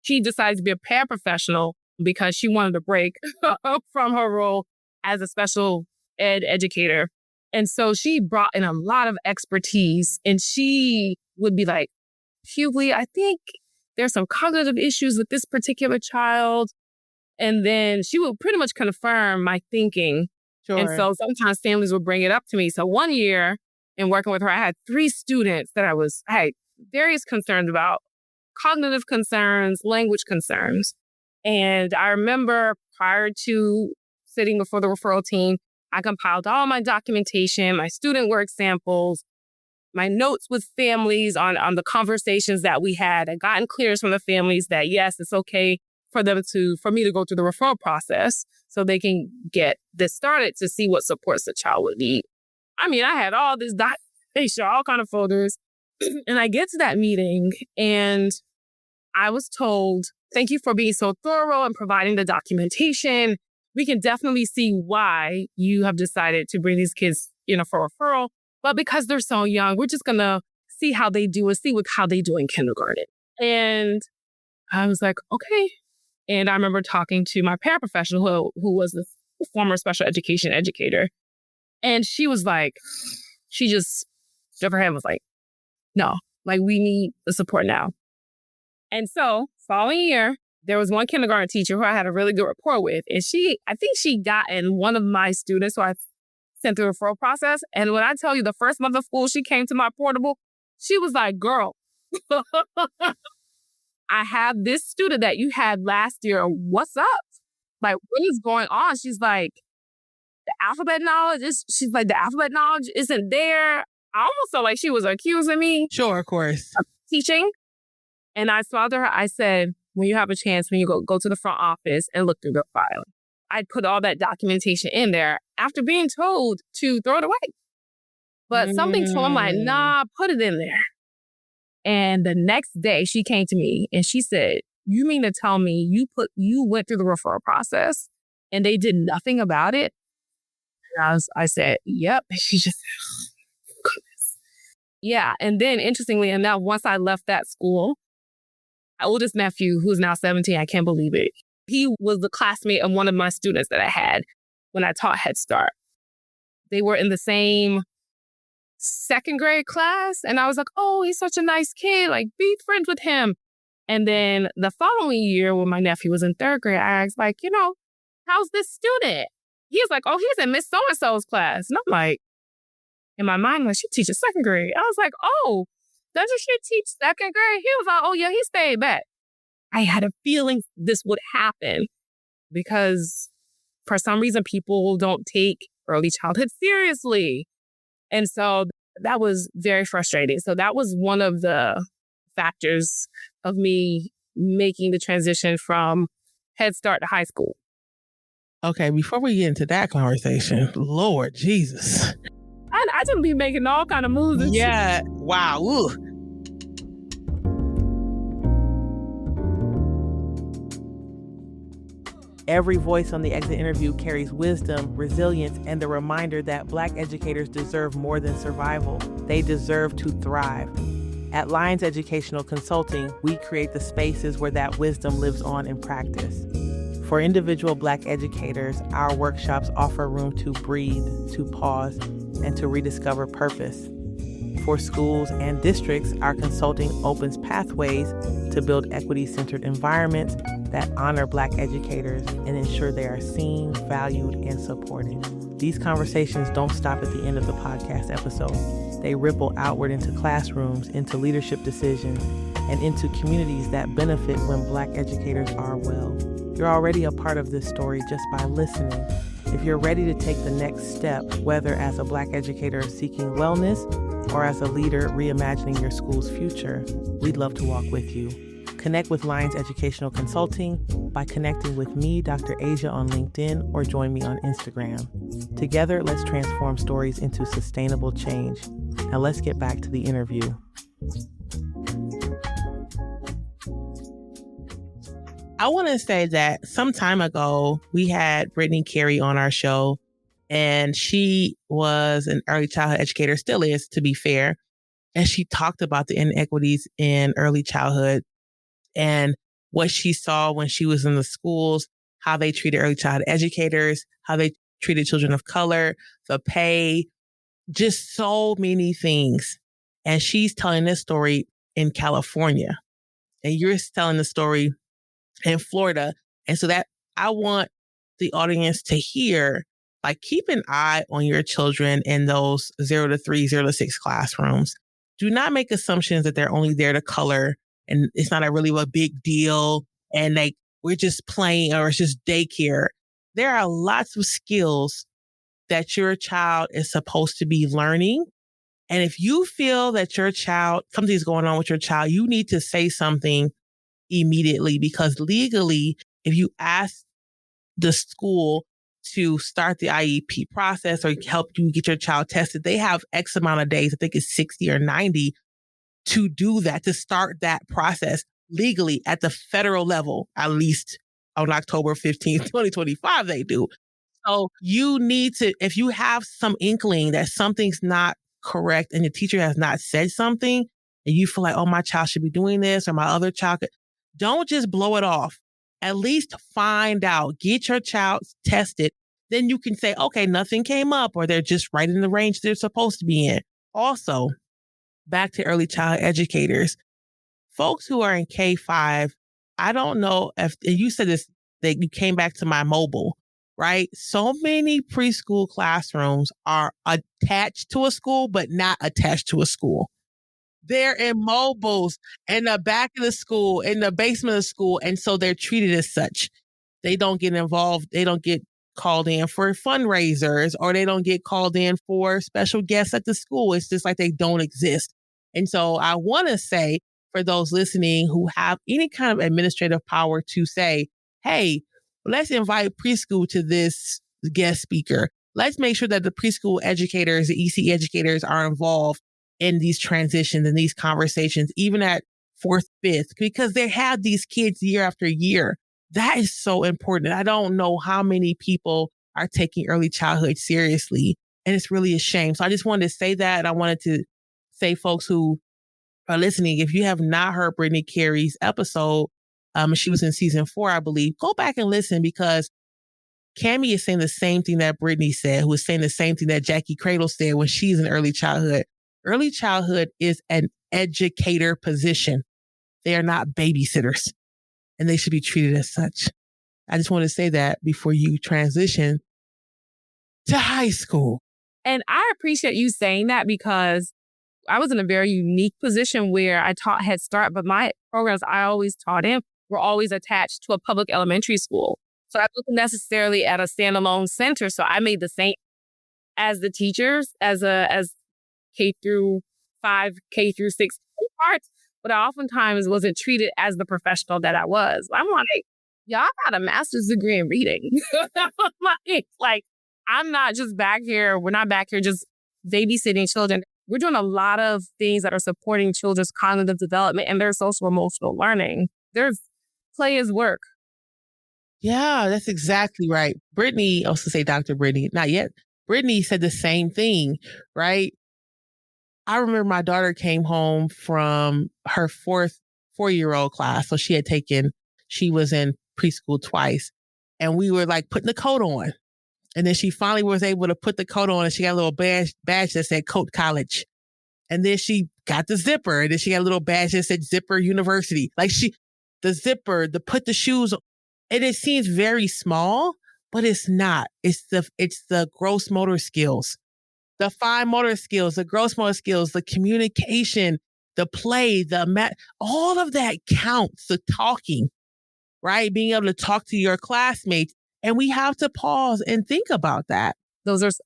Speaker 1: decided to be a paraprofessional because she wanted to break from her role as a special ed educator. And so she brought in a lot of expertise, and she would be like, Hugley, I think there's some cognitive issues with this particular child. And then she would pretty much confirm my thinking.
Speaker 2: Sure.
Speaker 1: And so sometimes families would bring it up to me. So 1 year in working with her, I had 3 students that I had various concerns about, cognitive concerns, language concerns. And I remember prior to sitting before the referral team, I compiled all my documentation, my student work samples, my notes with families on the conversations that we had. I gotten clears from the families that, yes, it's okay for me to go through the referral process so they can get this started to see what supports the child would need. I mean, I had all this documentation, all kind of folders. And I get to that meeting and I was told, thank you for being so thorough and providing the documentation. We can definitely see why you have decided to bring these kids, for referral. But because they're so young, we're just going to see how they do and see how they do in kindergarten. And I was like, okay. And I remember talking to my paraprofessional who was a former special education educator. And she was like, She just shook her head and was like, no, like we need the support now. And so following year, there was one kindergarten teacher who I had a really good rapport with. And I think she got in one of my students who I sent through the referral process. And when I tell you the first month of school, she came to my portable, she was like, girl, I have this student that you had last year. What's up? Like, what is going on? She's like, the alphabet knowledge isn't there. I almost felt like she was accusing me.
Speaker 2: Sure, of course.
Speaker 1: Of teaching. And I smiled at her. I said, when you have a chance, when you go to the front office and look through the file. I'd put all that documentation in there after being told to throw it away. But something told me, like, nah, put it in there. And the next day she came to me and she said, you mean to tell me you went through the referral process and they did nothing about it? And I said, yep. And she just said, oh, goodness. Yeah. And then interestingly enough, once I left that school, my oldest nephew, who's now 17, I can't believe it. He was the classmate of one of my students that I had when I taught Head Start. They were in the same second grade class. And I was like, oh, he's such a nice kid. Like, be friends with him. And then the following year, when my nephew was in third grade, I asked, like, how's this student? He was like, oh, he's in Miss So-and-so's class. And I'm like, in my mind, like, she teaches second grade. I was like, oh, doesn't she teach second grade? He was like, oh, yeah, he stayed back. I had a feeling this would happen because for some reason, people don't take early childhood seriously. And so that was very frustrating. So that was one of the factors of me making the transition from Head Start to high school.
Speaker 2: Okay, before we get into that conversation, Lord Jesus.
Speaker 1: I just be making all kind of moves.
Speaker 2: Yeah, wow. Ooh. Every voice on the Exit interview carries wisdom, resilience, and the reminder that Black educators deserve more than survival. They deserve to thrive. At Lions Educational Consulting, we create the spaces where that wisdom lives on in practice. For individual Black educators, our workshops offer room to breathe, to pause, and to rediscover purpose. For schools and districts, our consulting opens pathways to build equity-centered environments that honor Black educators and ensure they are seen, valued, and supported. These conversations don't stop at the end of the podcast episode. They ripple outward into classrooms, into leadership decisions, and into communities that benefit when Black educators are well. You're already a part of this story just by listening. If you're ready to take the next step, whether as a Black educator seeking wellness or as a leader reimagining your school's future, we'd love to walk with you. Connect with Lions Educational Consulting by connecting with me, Dr. Asia, on LinkedIn, or join me on Instagram. Together, let's transform stories into sustainable change. Now let's get back to the interview. I want to say that some time ago, we had Brittany Carey on our show, and she was an early childhood educator, still is, to be fair. And she talked about the inequities in early childhood and what she saw when she was in the schools, how they treated early childhood educators, how they treated children of color, the pay, just so many things. And she's telling this story in California, and you're telling the story in Florida. And so that I want the audience to hear, like, keep an eye on your children in those 0 to 3, 0 to 6 classrooms. Do not make assumptions that they're only there to color and it's not really a big deal and like we're just playing or it's just daycare. There are lots of skills that your child is supposed to be learning. And if you feel that your child, something's going on with your child, you need to say something immediately, because legally, if you ask the school to start the IEP process or help you get your child tested, they have X amount of days, I think it's 60 or 90, to do that, to start that process legally at the federal level, at least on October 15th, 2025, they do. So you need to, if you have some inkling that something's not correct and the teacher has not said something and you feel like, oh, my child should be doing this or my other child could, don't just blow it off. At least find out, get your child tested. then you can say, okay, nothing came up, or they're just right in the range they're supposed to be in. Also, back to early child educators, folks who are in K-5, I don't know if you said this, that you came back to my mobile, right? So many preschool classrooms are attached to a school, but not attached to a school. They're in mobiles in the back of the school, in the basement of the school. And so they're treated as such. They don't get involved. They don't get called in for fundraisers, or they don't get called in for special guests at the school. It's just like they don't exist. And so I want to say, for those listening who have any kind of administrative power, to say, hey, let's invite preschool to this guest speaker. Let's make sure that the preschool educators, the EC educators, are involved in these transitions and these conversations, even at fourth, fifth, because they have these kids year after year. That is so important. I don't know how many people are taking early childhood seriously, and it's really a shame. So I just wanted to say that. I wanted to say, folks who are listening, if you have not heard Brittany Carey's episode, she was in season 4, I believe, go back and listen, because Kamye is saying the same thing that Brittany said, who is saying the same thing that Jackie Cradle said when she's in early childhood. Early childhood is an educator position. They are not babysitters, and they should be treated as such. I just want to say that before you transition to high school.
Speaker 1: And I appreciate you saying that, because I was in a very unique position where I taught Head Start, but my programs I always taught in were always attached to a public elementary school. So I wasn't necessarily at a standalone center. So I made the same as the teachers, as K through 5, K through 6 parts, but I oftentimes wasn't treated as the professional that I was. I'm like, y'all got a master's degree in reading. like, I'm not just back here. We're not back here just babysitting children. We're doing a lot of things that are supporting children's cognitive development and their social emotional learning. There's play is work.
Speaker 2: Yeah, that's exactly right. Brittany, I was to say Dr. Brittany, not yet. Brittany said the same thing, right? I remember my daughter came home from her 4-year-old class. So she was in preschool twice, and we were like putting the coat on. And then she finally was able to put the coat on, and she got a little badge that said Coat College. And then she got the zipper, and then she got a little badge that said Zipper University. The zipper, put the shoes on. And it seems very small, but it's not. It's the gross motor skills, the fine motor skills, the gross motor skills, the communication, the play, all of that counts, the talking, right? Being able to talk to your classmates. And we have to pause and think about that.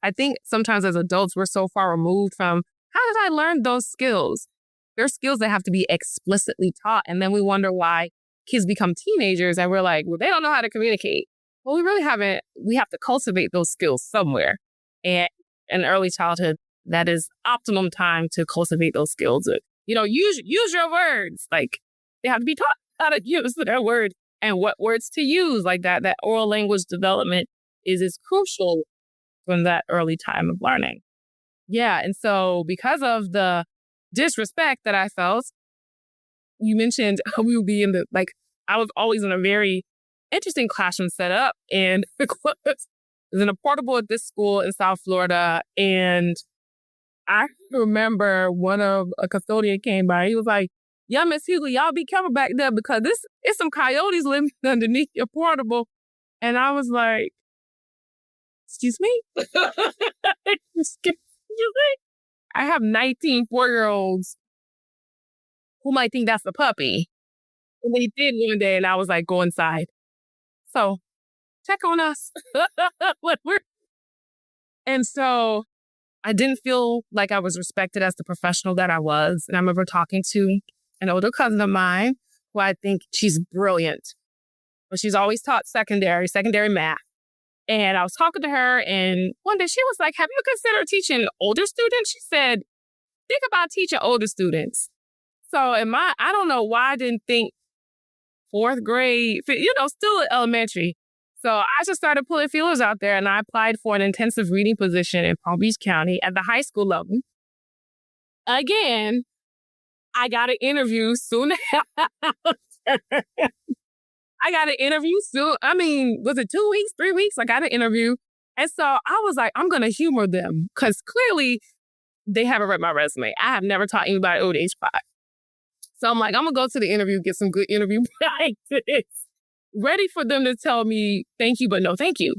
Speaker 1: I think sometimes as adults, we're so far removed from, how did I learn those skills? They're skills that have to be explicitly taught. And then we wonder why kids become teenagers and we're like, well, they don't know how to communicate. Well, we really haven't. We have to cultivate those skills somewhere. And in early childhood, that is optimum time to cultivate those skills. Use your words. Like, they have to be taught how to use their words and what words to use. Like that oral language development is crucial from that early time of learning. Yeah. And so because of the disrespect that I felt, you mentioned we would be I was always in a very interesting classroom setup, and it was in a portable at this school in South Florida. And I remember a custodian came by. He was like, yeah, Miss Hugley, y'all be careful back there, because it's some coyotes living underneath your portable. And I was like, excuse me? Excuse me? I have 19 4-year-olds who might think that's a puppy. And they did one day, and I was like, go inside. So check on us. And so I didn't feel like I was respected as the professional that I was. And I remember talking to an older cousin of mine, who I think she's brilliant. But she's always taught secondary math. And I was talking to her, and one day she was like, have you considered teaching older students? She said, think about teaching older students. So I don't know why I didn't think 4th grade, still elementary. So I just started pulling feelers out there, and I applied for an intensive reading position in Palm Beach County at the high school level. Again, I got an interview soon after. I got an interview soon. I mean, was it 2 weeks, 3 weeks? I got an interview. And so I was like, I'm going to humor them because clearly they haven't read my resume. I have never taught anybody over age 5. So I'm like, I'm going to go to the interview, get some good interview practice, ready for them to tell me thank you, but no thank you.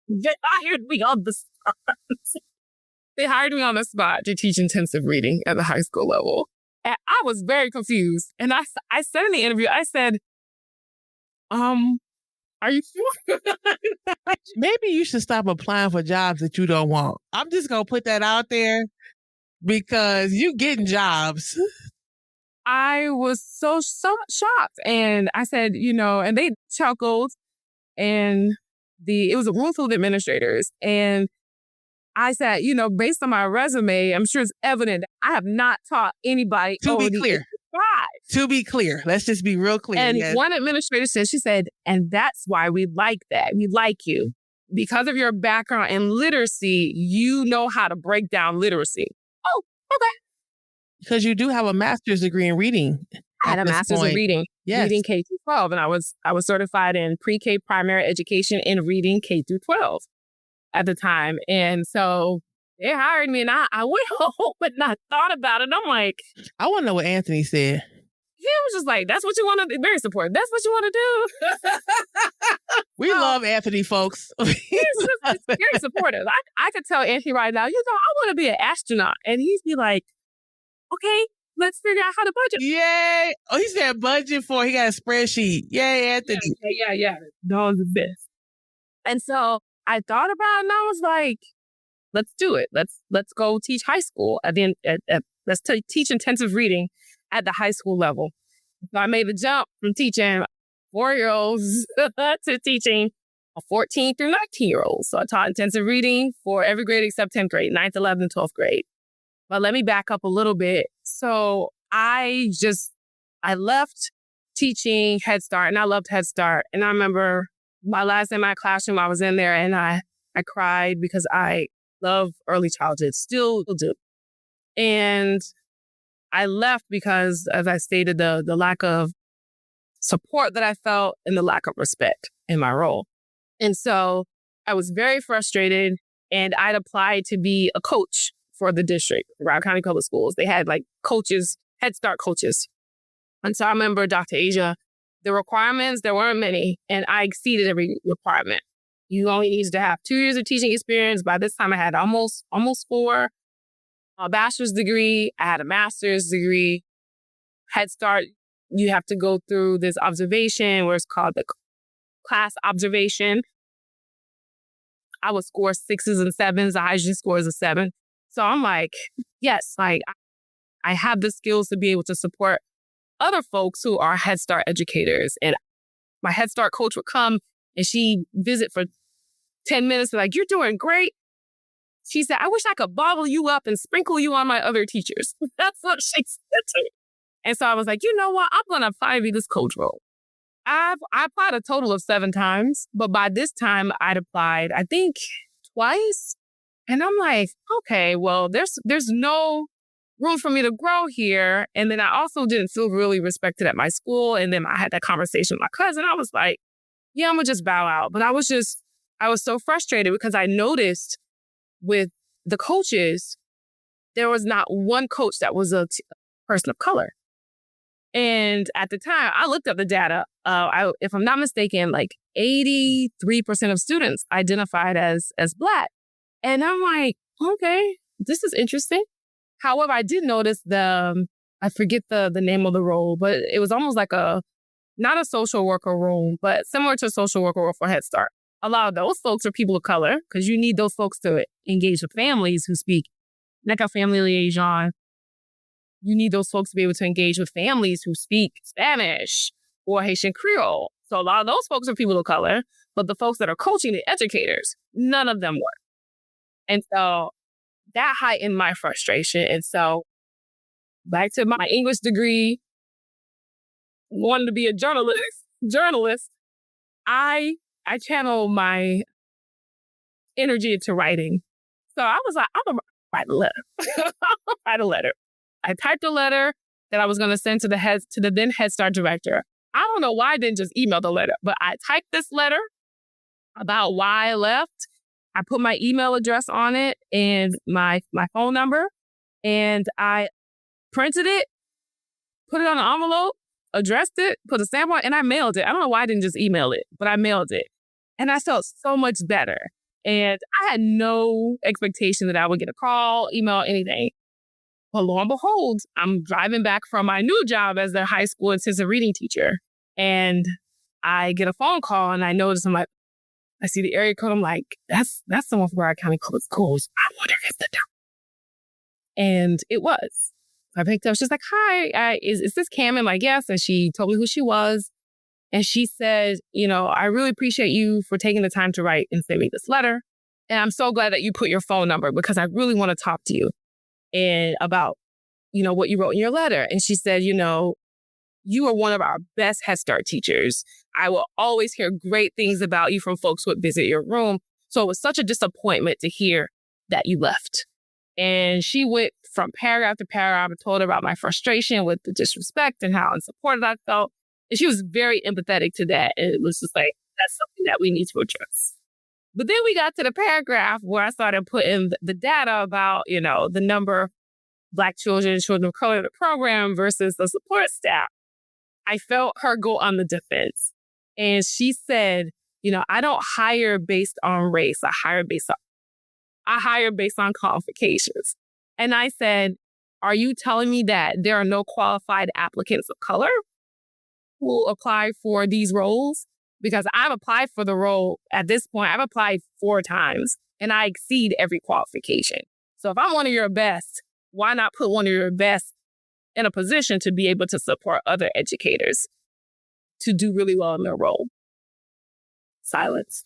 Speaker 1: They hired me on the spot. They hired me on the spot to teach intensive reading at the high school level. And I was very confused. And I said in the interview, I said, are you sure?
Speaker 2: Maybe you should stop applying for jobs that you don't want. I'm just going to put that out there because you getting jobs.
Speaker 1: I was so shocked. And I said, and they chuckled. And it was a room full of administrators. And I said, based on my resume, I'm sure it's evident I have not taught anybody.
Speaker 2: To be clear, let's just be real clear.
Speaker 1: And one administrator said, she said, and that's why we like that. We like you. Because of your background in literacy, you know how to break down literacy. Oh, okay.
Speaker 2: Because you do have a master's degree in reading.
Speaker 1: I had a master's in reading.
Speaker 2: Yes.
Speaker 1: Reading K through 12. And I was certified in pre-K primary education in reading K through 12 at the time. And so they hired me and I went home and I thought about it. I'm like,
Speaker 2: I want to know what Anthony said.
Speaker 1: He was just like, that's what you want to do. Very supportive. That's what you want to do.
Speaker 2: We love Anthony, folks.
Speaker 1: He's very supportive. I could tell Anthony right now, I want to be an astronaut. And he'd be like, okay, let's figure out how to budget.
Speaker 2: Yay. Oh, he said budget for, he got a spreadsheet. Yay, Anthony.
Speaker 1: Yeah. That was the best. And so I thought about it and I was like, let's do it. Let's go teach high school. Let's teach intensive reading at the high school level. So I made the jump from teaching 4-year-olds to teaching 14 through 19-year-olds. So I taught intensive reading for every grade except 10th grade, 9th, 11th, and 12th grade. But let me back up a little bit. So I left teaching Head Start, and I loved Head Start. And I remember my last day in my classroom, I was in there and I cried because I love early childhood, still do. And I left because, as I stated, the lack of support that I felt and the lack of respect in my role. And so I was very frustrated and I'd applied to be a coach for the district, Broward County Public Schools. They had coaches, Head Start coaches. And so I remember Dr. Asia, the requirements, there weren't many, and I exceeded every requirement. You only needed to have 2 years of teaching experience. By this time, I had almost 4. A bachelor's degree. I had a master's degree. Head Start, you have to go through this observation where it's called the class observation. I would score 6s and 7s. The highest score is a 7. So I'm like, yes, I have the skills to be able to support other folks who are Head Start educators. And my Head Start coach would come and she'd visit for 10 minutes. Like, you're doing great. She said, I wish I could bottle you up and sprinkle you on my other teachers. That's what she said to me. And so I was like, you know what? I'm going to apply to be this coach role. I applied a total of 7 times, but by this time I'd applied, I think, twice. And I'm like, okay, well, there's no room for me to grow here. And then I also didn't feel really respected at my school. And then I had that conversation with my cousin. I was like, yeah, I'm going to just bow out. But I was so frustrated because I noticed with the coaches, there was not one coach that was a person of color. And at the time, I looked up the data. If I'm not mistaken, 83% of students identified as Black. And I'm like, okay, this is interesting. However, I did notice I forget the name of the role, but it was almost like not a social worker role, but similar to a social worker role for Head Start. A lot of those folks are people of color because you need those folks to engage with families who speak, like a family liaison. You need those folks to be able to engage with families who speak Spanish or Haitian Creole. So a lot of those folks are people of color, but the folks that are coaching the educators, none of them were. And so that heightened my frustration. And so back to my English degree, wanted to be a journalist, I channeled my energy into writing. So I was like, I'm going to write a letter. Write a letter. I typed a letter that I was going to send to the then Head Start director. I don't know why I didn't just email the letter, but I typed this letter about why I left. I put my email address on it and my phone number, and I printed it, put it on an envelope, addressed it, put a stamp on it, and I mailed it. I don't know why I didn't just email it, but I mailed it. And I felt so much better. And I had no expectation that I would get a call, email, anything. But lo and behold, I'm driving back from my new job as a high school intensive reading teacher. And I get a phone call and I notice, I'm like, I see the area code. I'm like, that's someone from Broward County Public Schools. I wonder if it's the doctor. And it was. I picked up. She's like, hi, is this Kamye? I'm like, yes. And she told me who she was. And she said, I really appreciate you for taking the time to write and send me this letter. And I'm so glad that you put your phone number because I really want to talk to you and about, what you wrote in your letter. And she said, you are one of our best Head Start teachers. I will always hear great things about you from folks who would visit your room. So it was such a disappointment to hear that you left. And she went from paragraph to paragraph and told her about my frustration with the disrespect and how unsupported I felt. And she was very empathetic to that. And it was just like, that's something that we need to address. But then we got to the paragraph where I started putting the data about, the number of Black children and children of color in the program versus the support staff. I felt her go on the defense. And she said, I don't hire based on race. I hire based on qualifications. And I said, are you telling me that there are no qualified applicants of color who apply for these roles? Because I've applied for the role at this point. I've applied 4 times and I exceed every qualification. So if I'm one of your best, why not put one of your best in a position to be able to support other educators to do really well in their role? Silence.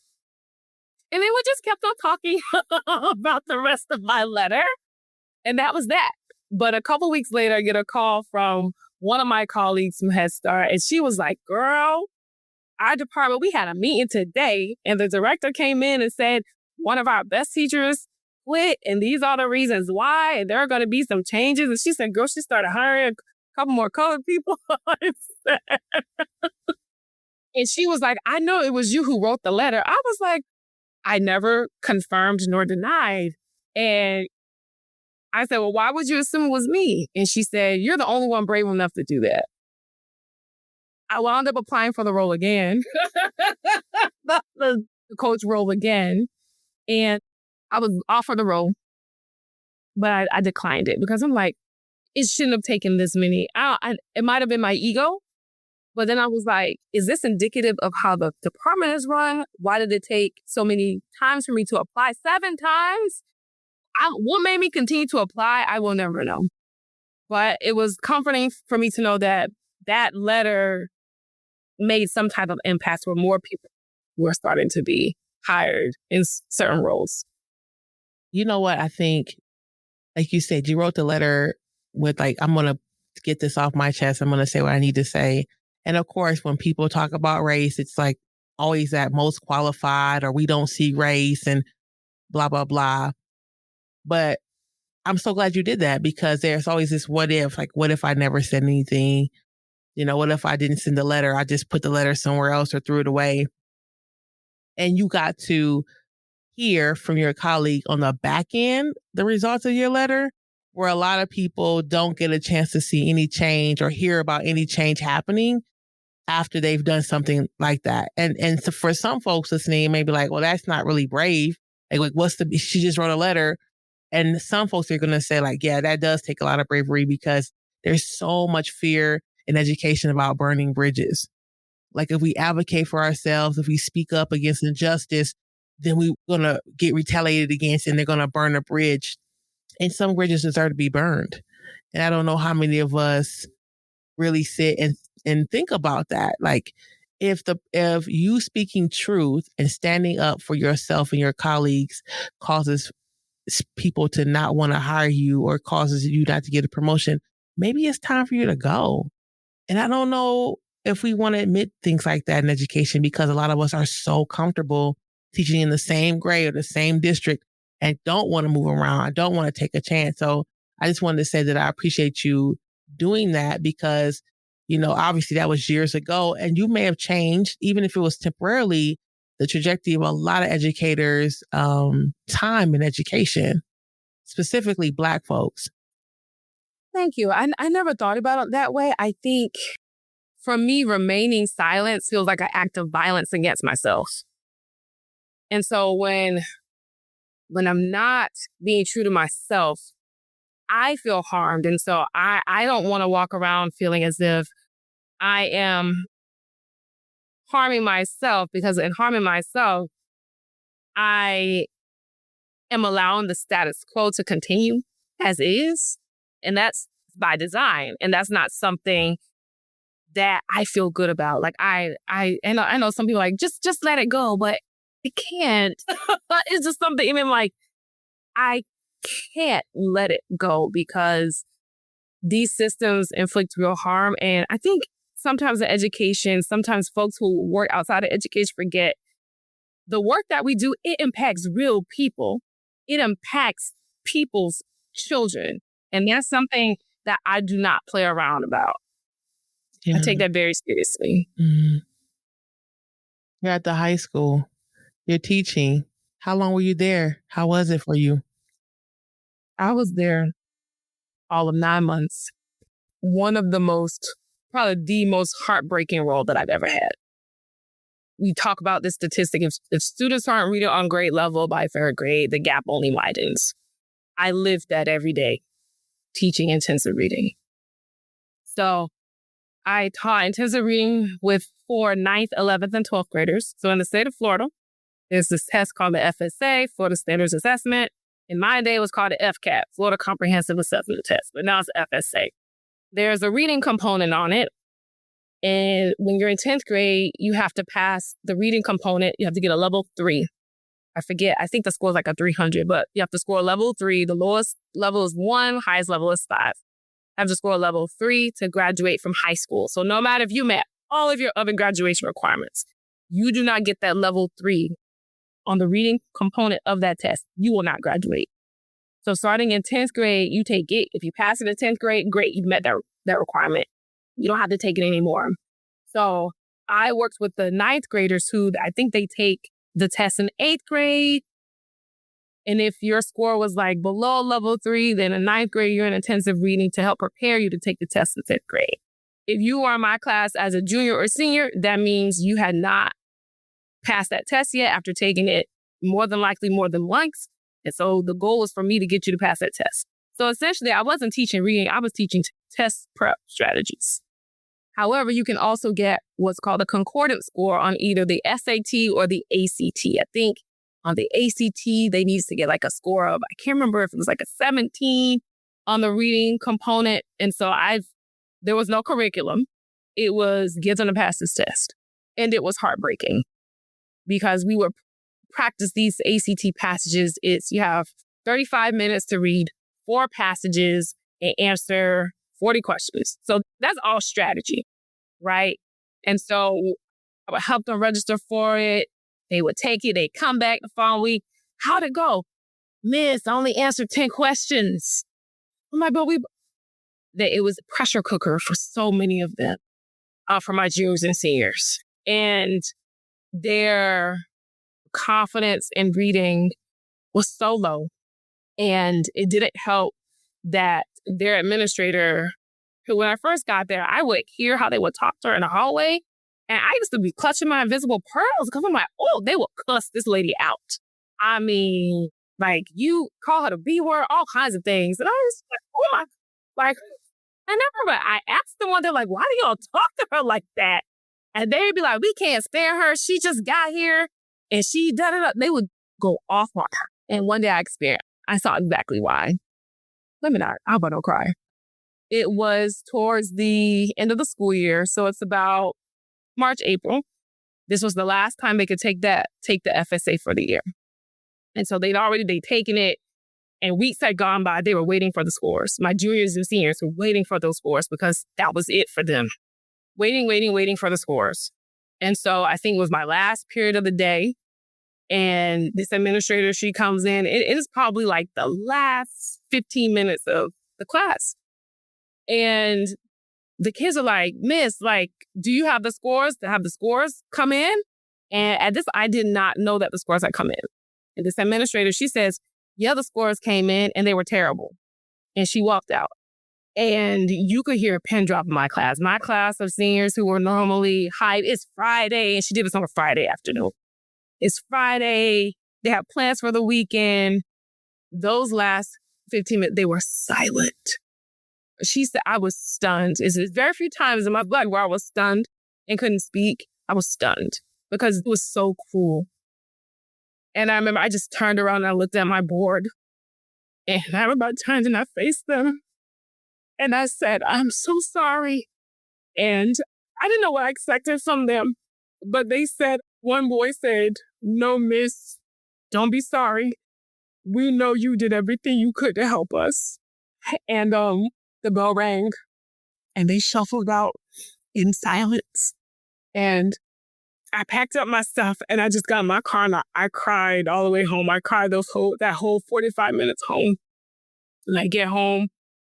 Speaker 1: And then we just kept on talking about the rest of my letter. And that was that. But a couple weeks later, I get a call from one of my colleagues from Head Start. And she was like, girl, our department, we had a meeting today. And the director came in and said, one of our best teachers quit. And these are the reasons why. And there are going to be some changes. And she said, girl, she started hiring a couple more colored people. And she was like, I know it was you who wrote the letter. I was like, I never confirmed nor denied. And I said, well, why would you assume it was me? And she said, you're the only one brave enough to do that. I wound up applying for the role again, the coach role again. And I was offered the role, but I declined it because I'm like, it shouldn't have taken this many. It might have been my ego. But then I was like, is this indicative of how the department is run? Why did it take so many times for me to apply? 7 times? What made me continue to apply? I will never know. But it was comforting for me to know that that letter made some type of impact where more people were starting to be hired in certain roles.
Speaker 2: You know what? I think, like you said, you wrote the letter with I'm going to get this off my chest. I'm going to say what I need to say. And of course, when people talk about race, it's always that most qualified or we don't see race and blah, blah, blah. But I'm so glad you did that because there's always this what if, what if I never said anything? What if I didn't send the letter? I just put the letter somewhere else or threw it away. And you got to hear from your colleague on the back end, the results of your letter, where a lot of people don't get a chance to see any change or hear about any change happening after they've done something like that. And so for some folks listening, it may be like, well, that's not really brave. She just wrote a letter. And some folks are going to say yeah, that does take a lot of bravery because there's so much fear in education about burning bridges. If we advocate for ourselves, if we speak up against injustice, then we're going to get retaliated against and they're going to burn a bridge. And some bridges deserve to be burned. And I don't know how many of us really sit and think about that. If you speaking truth and standing up for yourself and your colleagues causes people to not want to hire you or causes you not to get a promotion, maybe it's time for you to go. And I don't know if we want to admit things like that in education because a lot of us are so comfortable teaching in the same grade or the same district and don't want to move around. I don't want to take a chance. So I just wanted to say that I appreciate you doing that because, obviously that was years ago and you may have changed, even if it was temporarily, the trajectory of a lot of educators' time in education, specifically Black folks.
Speaker 1: Thank you. I never thought about it that way. I think for me, remaining silent feels like an act of violence against myself. And so when I'm not being true to myself, I feel harmed. And so I don't want to walk around feeling as if I am harming myself, because in harming myself, I am allowing the status quo to continue as is. And that's by design. And that's not something that I feel good about. Like I know some people are like, just let it go, but it can't. But it's just something, even like, I can't let it go because these systems inflict real harm. And I think sometimes in education, sometimes folks who work outside of education forget the work that we do, it impacts real people. It impacts people's children. And that's something that I do not play around about.
Speaker 2: Yeah.
Speaker 1: I take that very seriously.
Speaker 2: Mm-hmm. You're at the high school. You're teaching. How long were you there? How was it for you?
Speaker 1: I was there all of 9 months. One of the probably the most heartbreaking role that I've ever had. We talk about this statistic. If students aren't reading on grade level by third grade, the gap only widens. I lived that every day, teaching intensive reading. So I taught intensive reading for 9th, 11th, and 12th graders. So in the state of Florida, there's this test called the FSA, Florida Standards Assessment. In my day, it was called the FCAT, Florida Comprehensive Assessment Test, but now it's FSA. There's a reading component on it. And when you're in 10th grade, you have to pass the reading component. You have to get a level 3. I forget. I think the score is like a 300, but you have to score level 3. The lowest level is 1, highest level is 5. Have to score level 3 to graduate from high school. So no matter if you met all of your other graduation requirements, you do not get that level 3 on the reading component of that test. You will not graduate. So starting in 10th grade, you take it. If you pass it in 10th grade, great, you've met that requirement. You don't have to take it anymore. So I worked with the 9th graders who I think they take the test in 8th grade. And if your score was like below level 3, then in 9th grade, you're in intensive reading to help prepare you to take the test in 10th grade. If you are in my class as a junior or senior, that means you had not passed that test yet after taking it more than likely more than once. And so the goal was for me to get you to pass that test. So essentially, I wasn't teaching reading. I was teaching test prep strategies. However, you can also get what's called a concordance score on either the SAT or the ACT. I think on the ACT, they needed to get like a score of, I can't remember if it was like a 17 on the reading component. And so there was no curriculum. It was get them to pass this test. And it was heartbreaking because we would practice these ACT passages. You have 35 minutes to read 4 passages and answer 40 questions. So that's all strategy, right? And so I would help them register for it. They would take it. They'd come back the following week. How'd it go? Miss, I only answered 10 questions. I'm like, but it was a pressure cooker for so many of them, for my juniors and seniors. And their confidence in reading was so low. And it didn't help that their administrator, who when I first got there, I would hear how they would talk to her in the hallway. And I used to be clutching my invisible pearls because I'm like, oh, they will cuss this lady out. I mean, like, you call her the B word, all kinds of things. And I was like, oh my, like, I remember I asked them one day, like, why do y'all talk to her like that? And they'd be like, we can't stand her. She just got here and she da-da-da. They would go off on her. And one day I saw exactly why. Let me not, how about no cry? It was towards the end of the school year. So it's about March, April. This was the last time they could take the FSA for the year. And so they'd taken it and weeks had gone by. They were waiting for the scores. My juniors and seniors were waiting for those scores because that was it for them. Waiting for the scores. And so I think it was my last period of the day. And this administrator, she comes in. It is probably like the last 15 minutes of the class. And the kids are like, Miss, like, do you have the scores? To have the scores come in? And at this, I did not know that the scores had come in. And this administrator, she says, yeah, the scores came in and they were terrible. And she walked out. And you could hear a pin drop in my class. My class of seniors who were normally hyped, it's Friday, and she did this on a Friday afternoon. It's Friday. They have plans for the weekend. Those last 15 minutes, they were silent. She said, I was stunned. It's very few times in my blood where I was stunned and couldn't speak. I was stunned because it was so cruel. And I remember I just turned around and I looked at my board. And I remember I turned and I faced them. And I said, I'm so sorry. And I didn't know what I expected from them. But they said, one boy said, no, miss, don't be sorry. We know you did everything you could to help us. And the bell rang and they shuffled out in silence. And I packed up my stuff and I just got in my car and I cried all the way home. I cried that whole 45 minutes home. And I get home,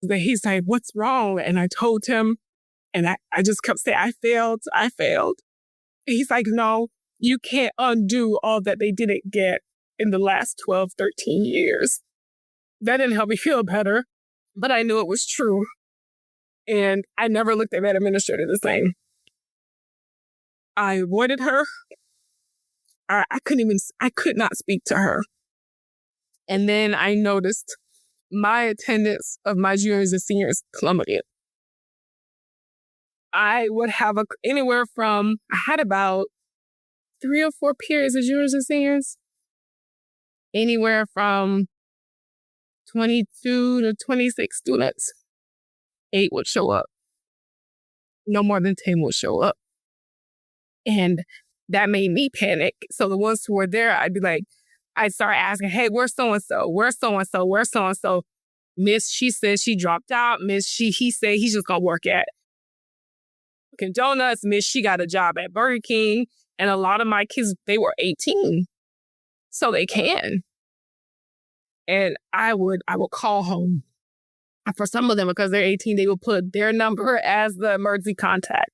Speaker 1: he's like, what's wrong? And I told him, and I just kept saying, I failed. And he's like, no, you can't undo all that they didn't get in the last 12, 13 years. That didn't help me feel better, but I knew it was true. And I never looked at that administrator the same. I avoided her. I could not speak to her. And then I noticed my attendance of my juniors and seniors plummeted. I would have I had about 3 or 4 periods of juniors and seniors. Anywhere from 22 to 26 students. 8 would show up. No more than 10 would show up. And that made me panic. So the ones who were there, I'd start asking, hey, where's so-and-so? Where's so-and-so? Where's so-and-so? Miss, she said she dropped out. Miss, he said he's just going to work at Dunkin' Donuts. Miss, she got a job at Burger King. And a lot of my kids, they were 18. So they can. And I would call home. And for some of them, because they're 18, they would put their number as the emergency contact.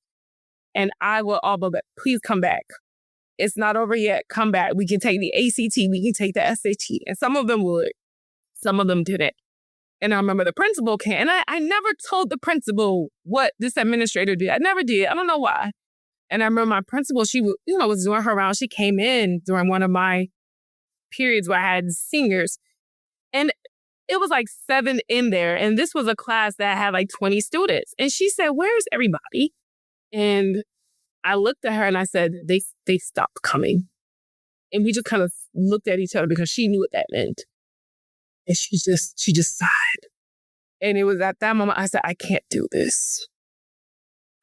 Speaker 1: And I will please come back. It's not over yet. Come back. We can take the ACT. We can take the SAT. And some of them would. Some of them didn't. And I remember the principal came. And I never told the principal what this administrator did. I never did. I don't know why. And I remember my principal, she was doing her round. She came in during one of my periods where I had seniors. And it was like 7 in there. And this was a class that had like 20 students. And she said, where's everybody? And I looked at her and I said, they stopped coming. And we just kind of looked at each other because she knew what that meant. And she just sighed. And it was at that moment I said, I can't do this.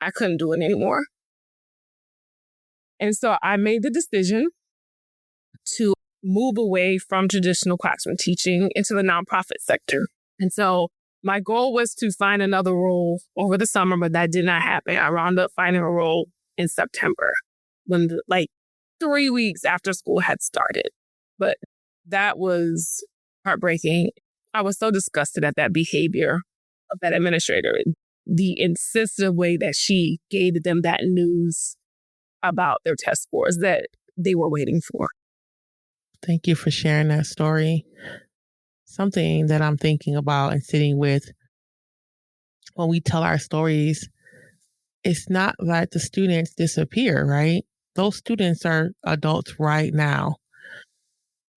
Speaker 1: I couldn't do it anymore. And so I made the decision to move away from traditional classroom teaching into the nonprofit sector. And so my goal was to find another role over the summer, but that did not happen. I wound up finding a role in September when 3 weeks after school had started. But that was heartbreaking. I was so disgusted at that behavior of that administrator, the insistent way that she gave them that news about their test scores that they were waiting for.
Speaker 2: Thank you for sharing that story. Something that I'm thinking about and sitting with when we tell our stories, it's not that the students disappear, right? Those students are adults right now.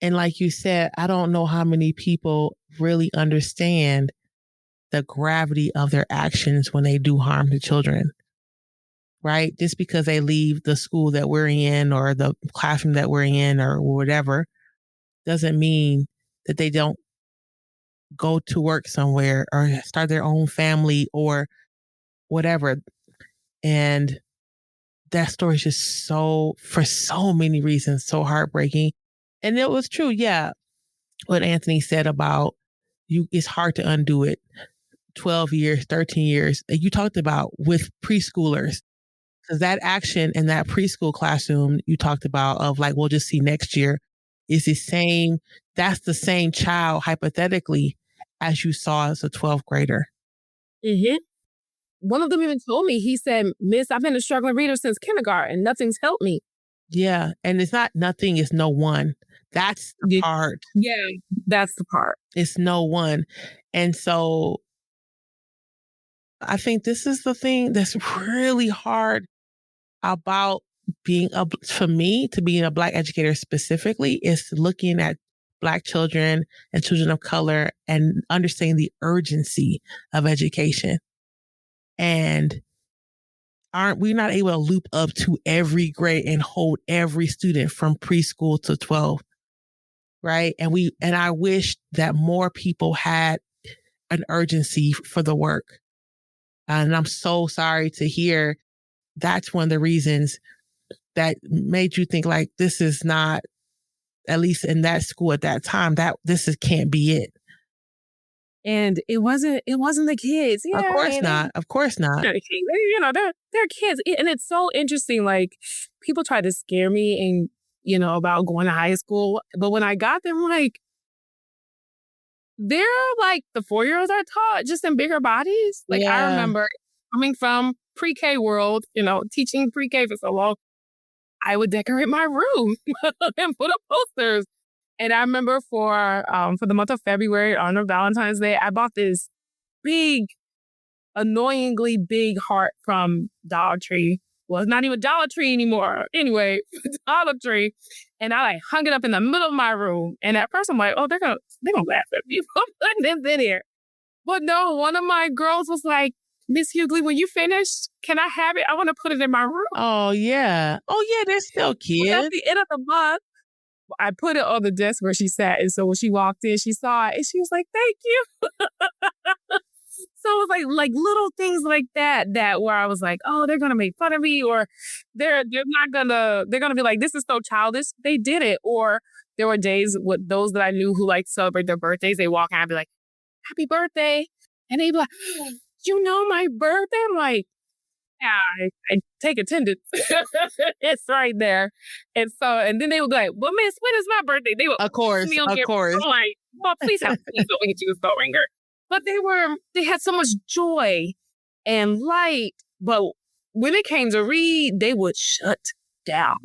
Speaker 2: And like you said, I don't know how many people really understand the gravity of their actions when they do harm to children, right? Just because they leave the school that we're in or the classroom that we're in or whatever doesn't mean that they don't go to work somewhere or start their own family or whatever. And that story is just for so many reasons, so heartbreaking. And it was true. Yeah. What Anthony said about it's hard to undo it. 12 years, 13 years. You talked about with preschoolers, because that action in that preschool classroom you talked about of we'll just see next year is that's the same child hypothetically as you saw as a 12th grader.
Speaker 1: Mm-hmm. One of them even told me, he said, Miss, I've been a struggling reader since kindergarten. Nothing's helped me.
Speaker 2: Yeah. And it's not nothing, it's no one. That's the part.
Speaker 1: Yeah, that's the part.
Speaker 2: It's no one. And so I think this is the thing that's really hard about for me to being a Black educator specifically, is looking at Black children and children of color and understanding the urgency of education. And aren't we not able to loop up to every grade and hold every student from preschool to 12? Right. And I wish that more people had an urgency for the work. And I'm so sorry to hear that's one of the reasons that made you think like, this is not, at least in that school at that time, that can't be it.
Speaker 1: And it wasn't the kids. Yeah,
Speaker 2: of course not. Of course not.
Speaker 1: You know, they're kids. And it's so interesting. Like, people try to scare me and, you know, about going to high school. But when I got there, I'm like, they're like the 4-year-olds are taught, just in bigger bodies. Like, I remember coming from pre-K world, you know, teaching pre-K for so long, I would decorate my room and put up posters. And I remember for the month of February, on Valentine's Day, I bought this big, annoyingly big heart from Dollar Tree. Well, it's not even Dollar Tree anymore. Anyway, Dollar Tree. And I like hung it up in the middle of my room. And at first I'm like, oh, they're gonna laugh at me for putting this in here. But no, one of my girls was like, Miss Hugley, when you finish, can I have it? I want to put it in my room.
Speaker 2: Oh, yeah. Oh, yeah, they're still kids.
Speaker 1: At the end of the month, I put it on the desk where she sat. And so when she walked in, she saw it and she was like, thank you. So it was like little things like that where I was like, oh, they're going to make fun of me, or they're going to be like, this is so childish. They did it. Or there were days with those that I knew who like celebrate their birthdays. They walk out and be like, happy birthday. And they'd be like, you know my birthday? I'm like, yeah, I take attendance. It's right there. And then they would be like, well, miss, when is my birthday? They would,
Speaker 2: of course.
Speaker 1: I'm like, well, please have please don't get you a phone ringer. But they had so much joy and light. But when it came to read, they would shut down.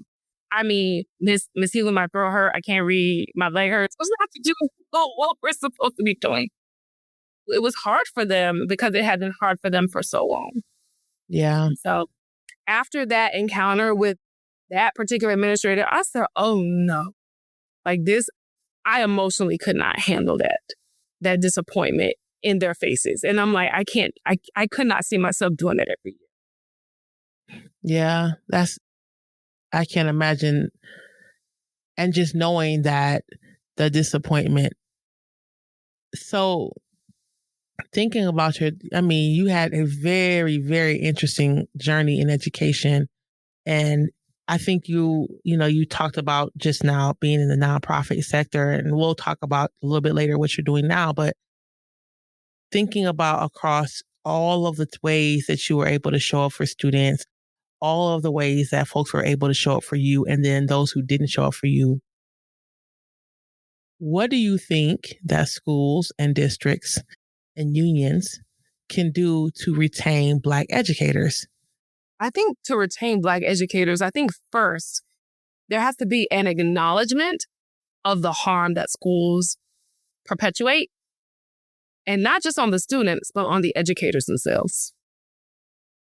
Speaker 1: I mean, Miss Healy, my throat hurt. I can't read. My leg hurts. What's not to do what we're supposed to be doing? It was hard for them because it had been hard for them for so long.
Speaker 2: Yeah.
Speaker 1: So after that encounter with that particular administrator, I said, oh no, like this, I emotionally could not handle that disappointment in their faces. And I'm like, I could not see myself doing that every year.
Speaker 2: Yeah, I can't imagine. And just knowing that the disappointment. So thinking about you had a very, very interesting journey in education. And I think you talked about just now being in the nonprofit sector, and we'll talk about a little bit later what you're doing now, but thinking about across all of the ways that you were able to show up for students, all of the ways that folks were able to show up for you, and then those who didn't show up for you. What do you think that schools and districts and unions can do to retain Black educators?
Speaker 1: I think to retain Black educators, I think first, there has to be an acknowledgement of the harm that schools perpetuate. And not just on the students, but on the educators themselves,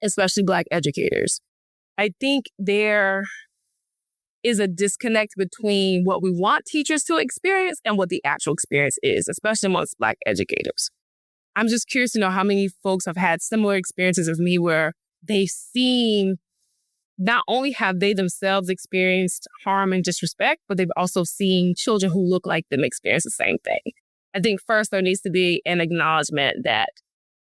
Speaker 1: especially Black educators. I think there is a disconnect between what we want teachers to experience and what the actual experience is, especially amongst Black educators. I'm just curious to know how many folks have had similar experiences as me where they've seen, not only have they themselves experienced harm and disrespect, but they've also seen children who look like them experience the same thing. I think first there needs to be an acknowledgement that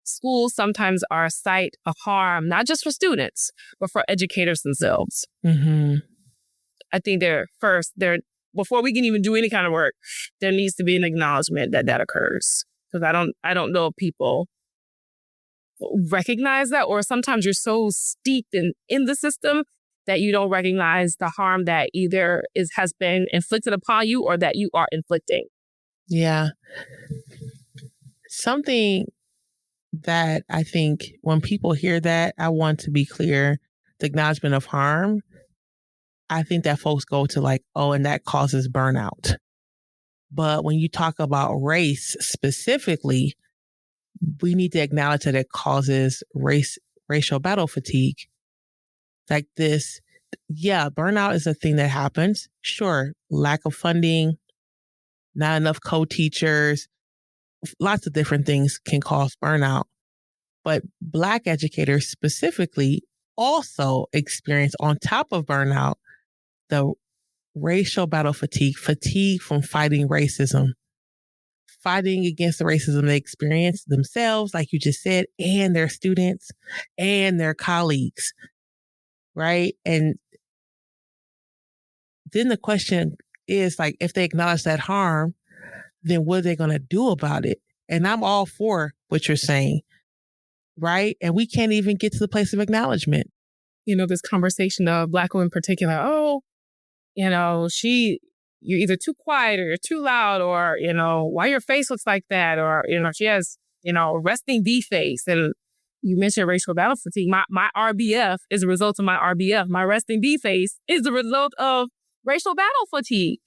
Speaker 1: schools sometimes are a site of harm, not just for students, but for educators themselves.
Speaker 2: Mm-hmm.
Speaker 1: I think before we can even do any kind of work, there needs to be an acknowledgement that occurs. Because I don't know if people recognize that, or sometimes you're so steeped in the system that you don't recognize the harm that either has been inflicted upon you or that you are inflicting.
Speaker 2: Yeah. Something that I think when people hear that, I want to be clear, the acknowledgement of harm. I think that folks go to like, oh, and that causes burnout. But when you talk about race specifically, we need to acknowledge that it causes racial battle fatigue. Like this, yeah, burnout is a thing that happens. Sure, lack of funding, not enough co-teachers, lots of different things can cause burnout. But Black educators specifically also experience, on top of burnout, the racial battle fatigue from fighting racism, fighting against the racism they experience themselves, like you just said, and their students and their colleagues, right? And then the question is like, if they acknowledge that harm, then what are they going to do about it? And I'm all for what you're saying, right? And we can't even get to the place of acknowledgement.
Speaker 1: You know, this conversation of Black women in particular, oh, you know, you're either too quiet or you're too loud, or, you know, why your face looks like that, or, you know, she has, you know, resting B face. And you mentioned racial battle fatigue. My RBF is a result of my RBF. My resting B face is a result of racial battle fatigue.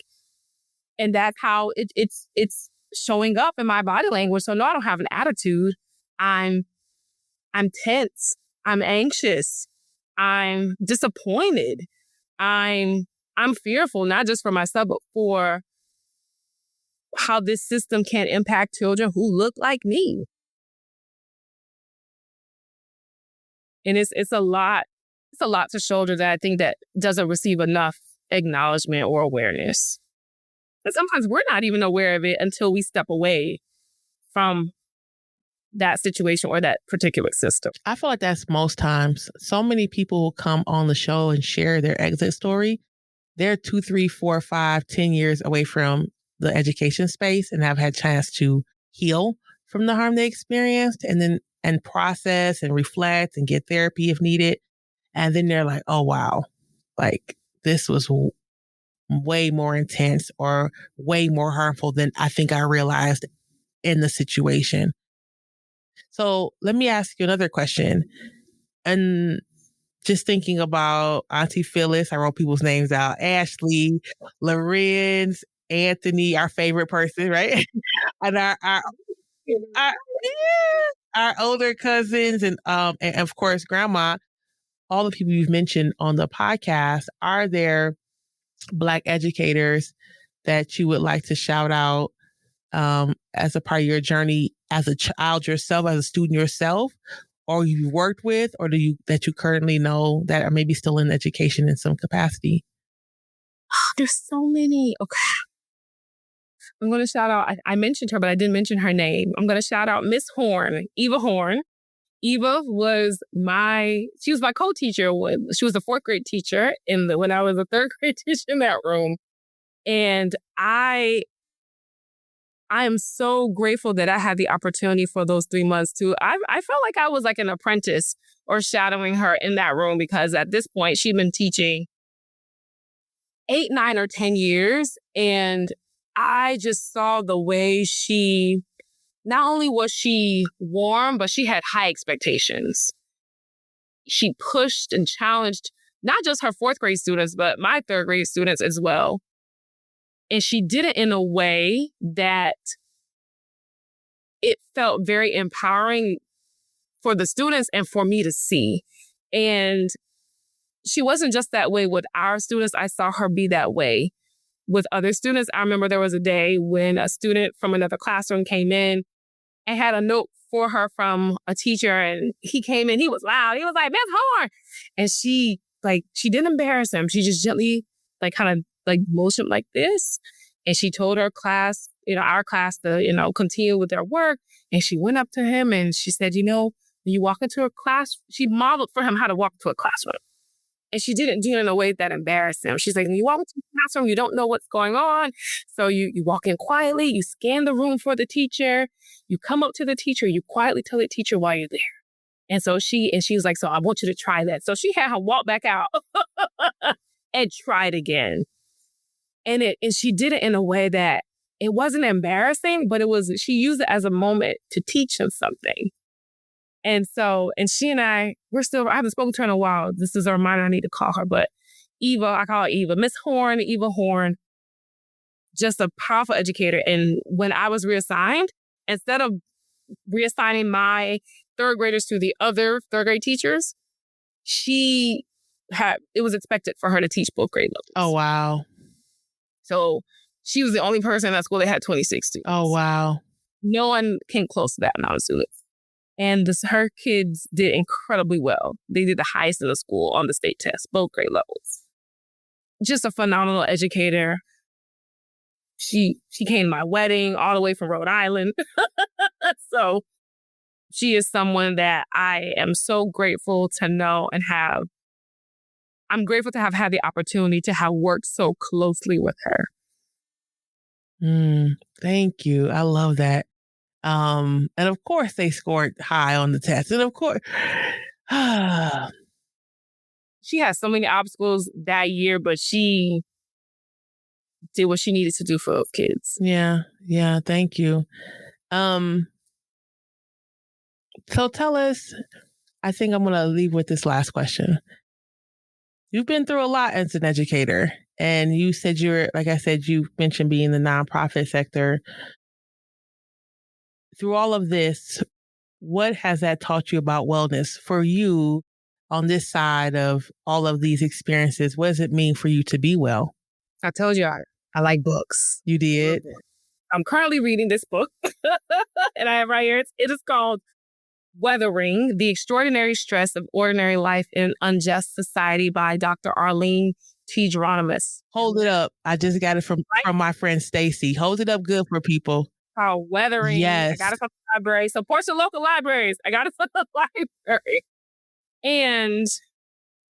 Speaker 1: And that's how it's showing up in my body language. So no, I don't have an attitude. I'm tense. I'm anxious. I'm disappointed. I'm fearful, not just for myself, but for how this system can impact children who look like me. And it's a lot to shoulder that I think that doesn't receive enough acknowledgement or awareness. And sometimes we're not even aware of it until we step away from that situation or that particular system.
Speaker 2: I feel like that's most times. So many people will come on the show and share their exit story. They're 2, 3, 4, 5, 10 years away from the education space and have had a chance to heal from the harm they experienced and process and reflect and get therapy if needed. And then they're like, oh, wow, like this was way more intense or way more harmful than I think I realized in the situation. So let me ask you another question. And just thinking about Auntie Phyllis, I wrote people's names out, Ashley, Lorenz, Anthony, our favorite person, right? And our older cousins and of course, Grandma, all the people you've mentioned on the podcast. Are there Black educators that you would like to shout out as a part of your journey as a child yourself, as a student yourself, or you've worked with, or that you currently know that are maybe still in education in some capacity?
Speaker 1: There's so many. Okay. I'm going to shout out, I mentioned her, but I didn't mention her name. I'm going to shout out Miss Horn, Eva Horn. Eva was my co-teacher. She was a 4th grade teacher when I was a 3rd grade teacher in that room. And I am so grateful that I had the opportunity for those 3 months too. I felt like I was like an apprentice or shadowing her in that room, because at this point she'd been teaching 8, 9, or 10 years. And I just saw the way not only was she warm, but she had high expectations. She pushed and challenged not just her 4th grade students, but my 3rd grade students as well. And she did it in a way that it felt very empowering for the students and for me to see. And she wasn't just that way with our students. I saw her be that way with other students. I remember there was a day when a student from another classroom came in and had a note for her from a teacher. And he came in, he was loud. He was like, Miss Horn. And she didn't embarrass him. She just gently kind of motioned like this. And she told her class, our class to, continue with their work. And she went up to him and she said, when you walk into a class, she modeled for him how to walk to a classroom. And she didn't do it in a way that embarrassed him. She's like, when you walk into the classroom, you don't know what's going on. So you walk in quietly, you scan the room for the teacher, you come up to the teacher, you quietly tell the teacher why you're there. And so she was like, so I want you to try that. So she had her walk back out and try it again. And she did it in a way that it wasn't embarrassing, but she used it as a moment to teach him something. And she and I haven't spoken to her in a while. This is a reminder I need to call her. But, Eva, I call her Eva, Miss Horn, Eva Horn, just a powerful educator. And when I was reassigned, instead of reassigning my third graders to the other third grade teachers, it was expected for her to teach both grade levels.
Speaker 2: Oh, wow.
Speaker 1: So she was the only person in that school that had 26 students.
Speaker 2: Oh, wow.
Speaker 1: No one came close to that amount of students. And her kids did incredibly well. They did the highest in the school on the state test, both grade levels. Just a phenomenal educator. She came to my wedding all the way from Rhode Island. So she is someone that I am so grateful to know and have. I'm grateful to have had the opportunity to have worked so closely with her.
Speaker 2: Thank you. I love that. And of course they scored high on the test. And of course,
Speaker 1: she had so many obstacles that year, but she did what she needed to do for kids.
Speaker 2: Yeah. Thank you. So tell us, I think I'm going to leave with this last question. You've been through a lot as an educator, and you said you mentioned being in the nonprofit sector. Through all of this, what has that taught you about wellness for you on this side of all of these experiences? What does it mean for you to be well?
Speaker 1: I told you I like books.
Speaker 2: You did?
Speaker 1: I'm currently reading this book, and I have right here. It is called Weathering, The Extraordinary Stress of Ordinary Life in Unjust Society by Dr. Arlene T. Geronimus.
Speaker 2: Hold it up. I just got it from my friend Stacy. Hold it up good for people.
Speaker 1: Called Weathering.
Speaker 2: Yes.
Speaker 1: I got it from the library. Support your local libraries. I got it from the library. And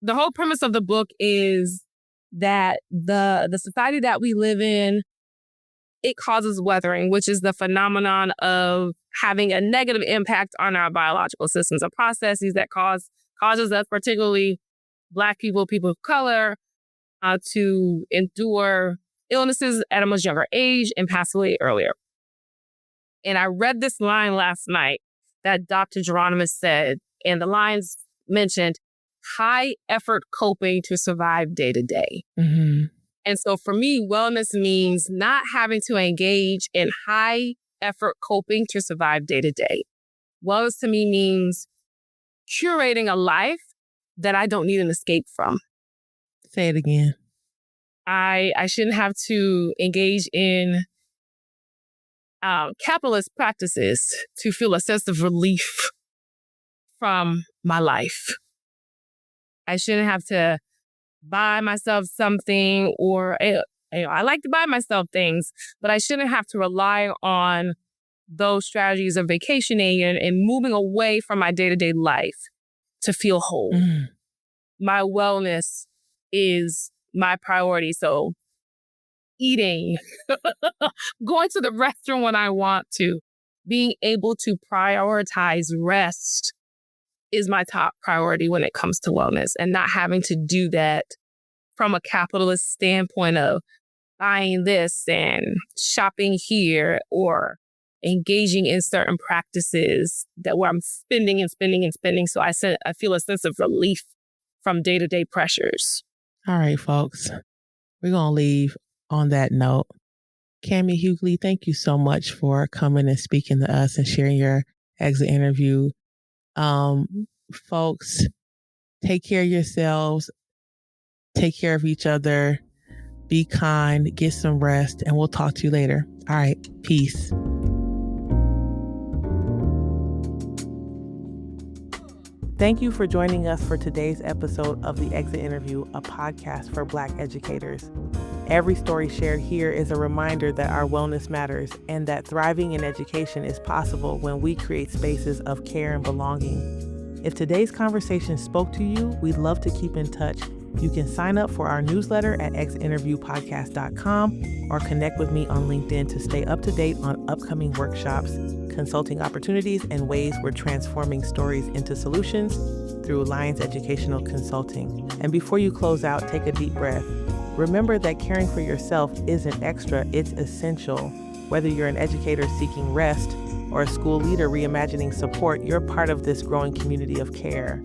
Speaker 1: the whole premise of the book is that the society that we live in, it causes weathering, which is the phenomenon of having a negative impact on our biological systems and processes that causes us, particularly Black people, people of color, to endure illnesses at a much younger age and pass away earlier. And I read this line last night that Dr. Geronimus said, and the lines mentioned high effort coping to survive day to day.
Speaker 2: Mm-hmm.
Speaker 1: And so for me, wellness means not having to engage in high effort coping to survive day to day. Wellness to me means curating a life that I don't need an escape from.
Speaker 2: Say it again.
Speaker 1: I shouldn't have to engage in capitalist practices to feel a sense of relief from my life. I shouldn't have to buy myself something, or I like to buy myself things, but I shouldn't have to rely on those strategies of vacationing and moving away from my day-to-day life to feel whole.
Speaker 2: Mm.
Speaker 1: My wellness is my priority. So eating, going to the restroom when I want to, being able to prioritize rest is my top priority when it comes to wellness, and not having to do that from a capitalist standpoint of buying this and shopping here or engaging in certain practices where I'm spending and spending and spending. So I feel a sense of relief from day-to-day pressures.
Speaker 2: All right, folks, we're going to leave on that note. Kamye Hugley, thank you so much for coming and speaking to us and sharing your exit interview. Folks, take care of yourselves, take care of each other, be kind, get some rest, and we'll talk to you later. All right, peace. Thank you for joining us for today's episode of The Exit Interview, a podcast for Black educators. Every story shared here is a reminder that our wellness matters and that thriving in education is possible when we create spaces of care and belonging. If today's conversation spoke to you, we'd love to keep in touch. You can sign up for our newsletter at exitinterviewpodcast.com or connect with me on LinkedIn to stay up to date on upcoming workshops, consulting opportunities, and ways we're transforming stories into solutions through Alliance Educational Consulting. And before you close out, take a deep breath. Remember that caring for yourself isn't extra, it's essential. Whether you're an educator seeking rest or a school leader reimagining support, you're part of this growing community of care.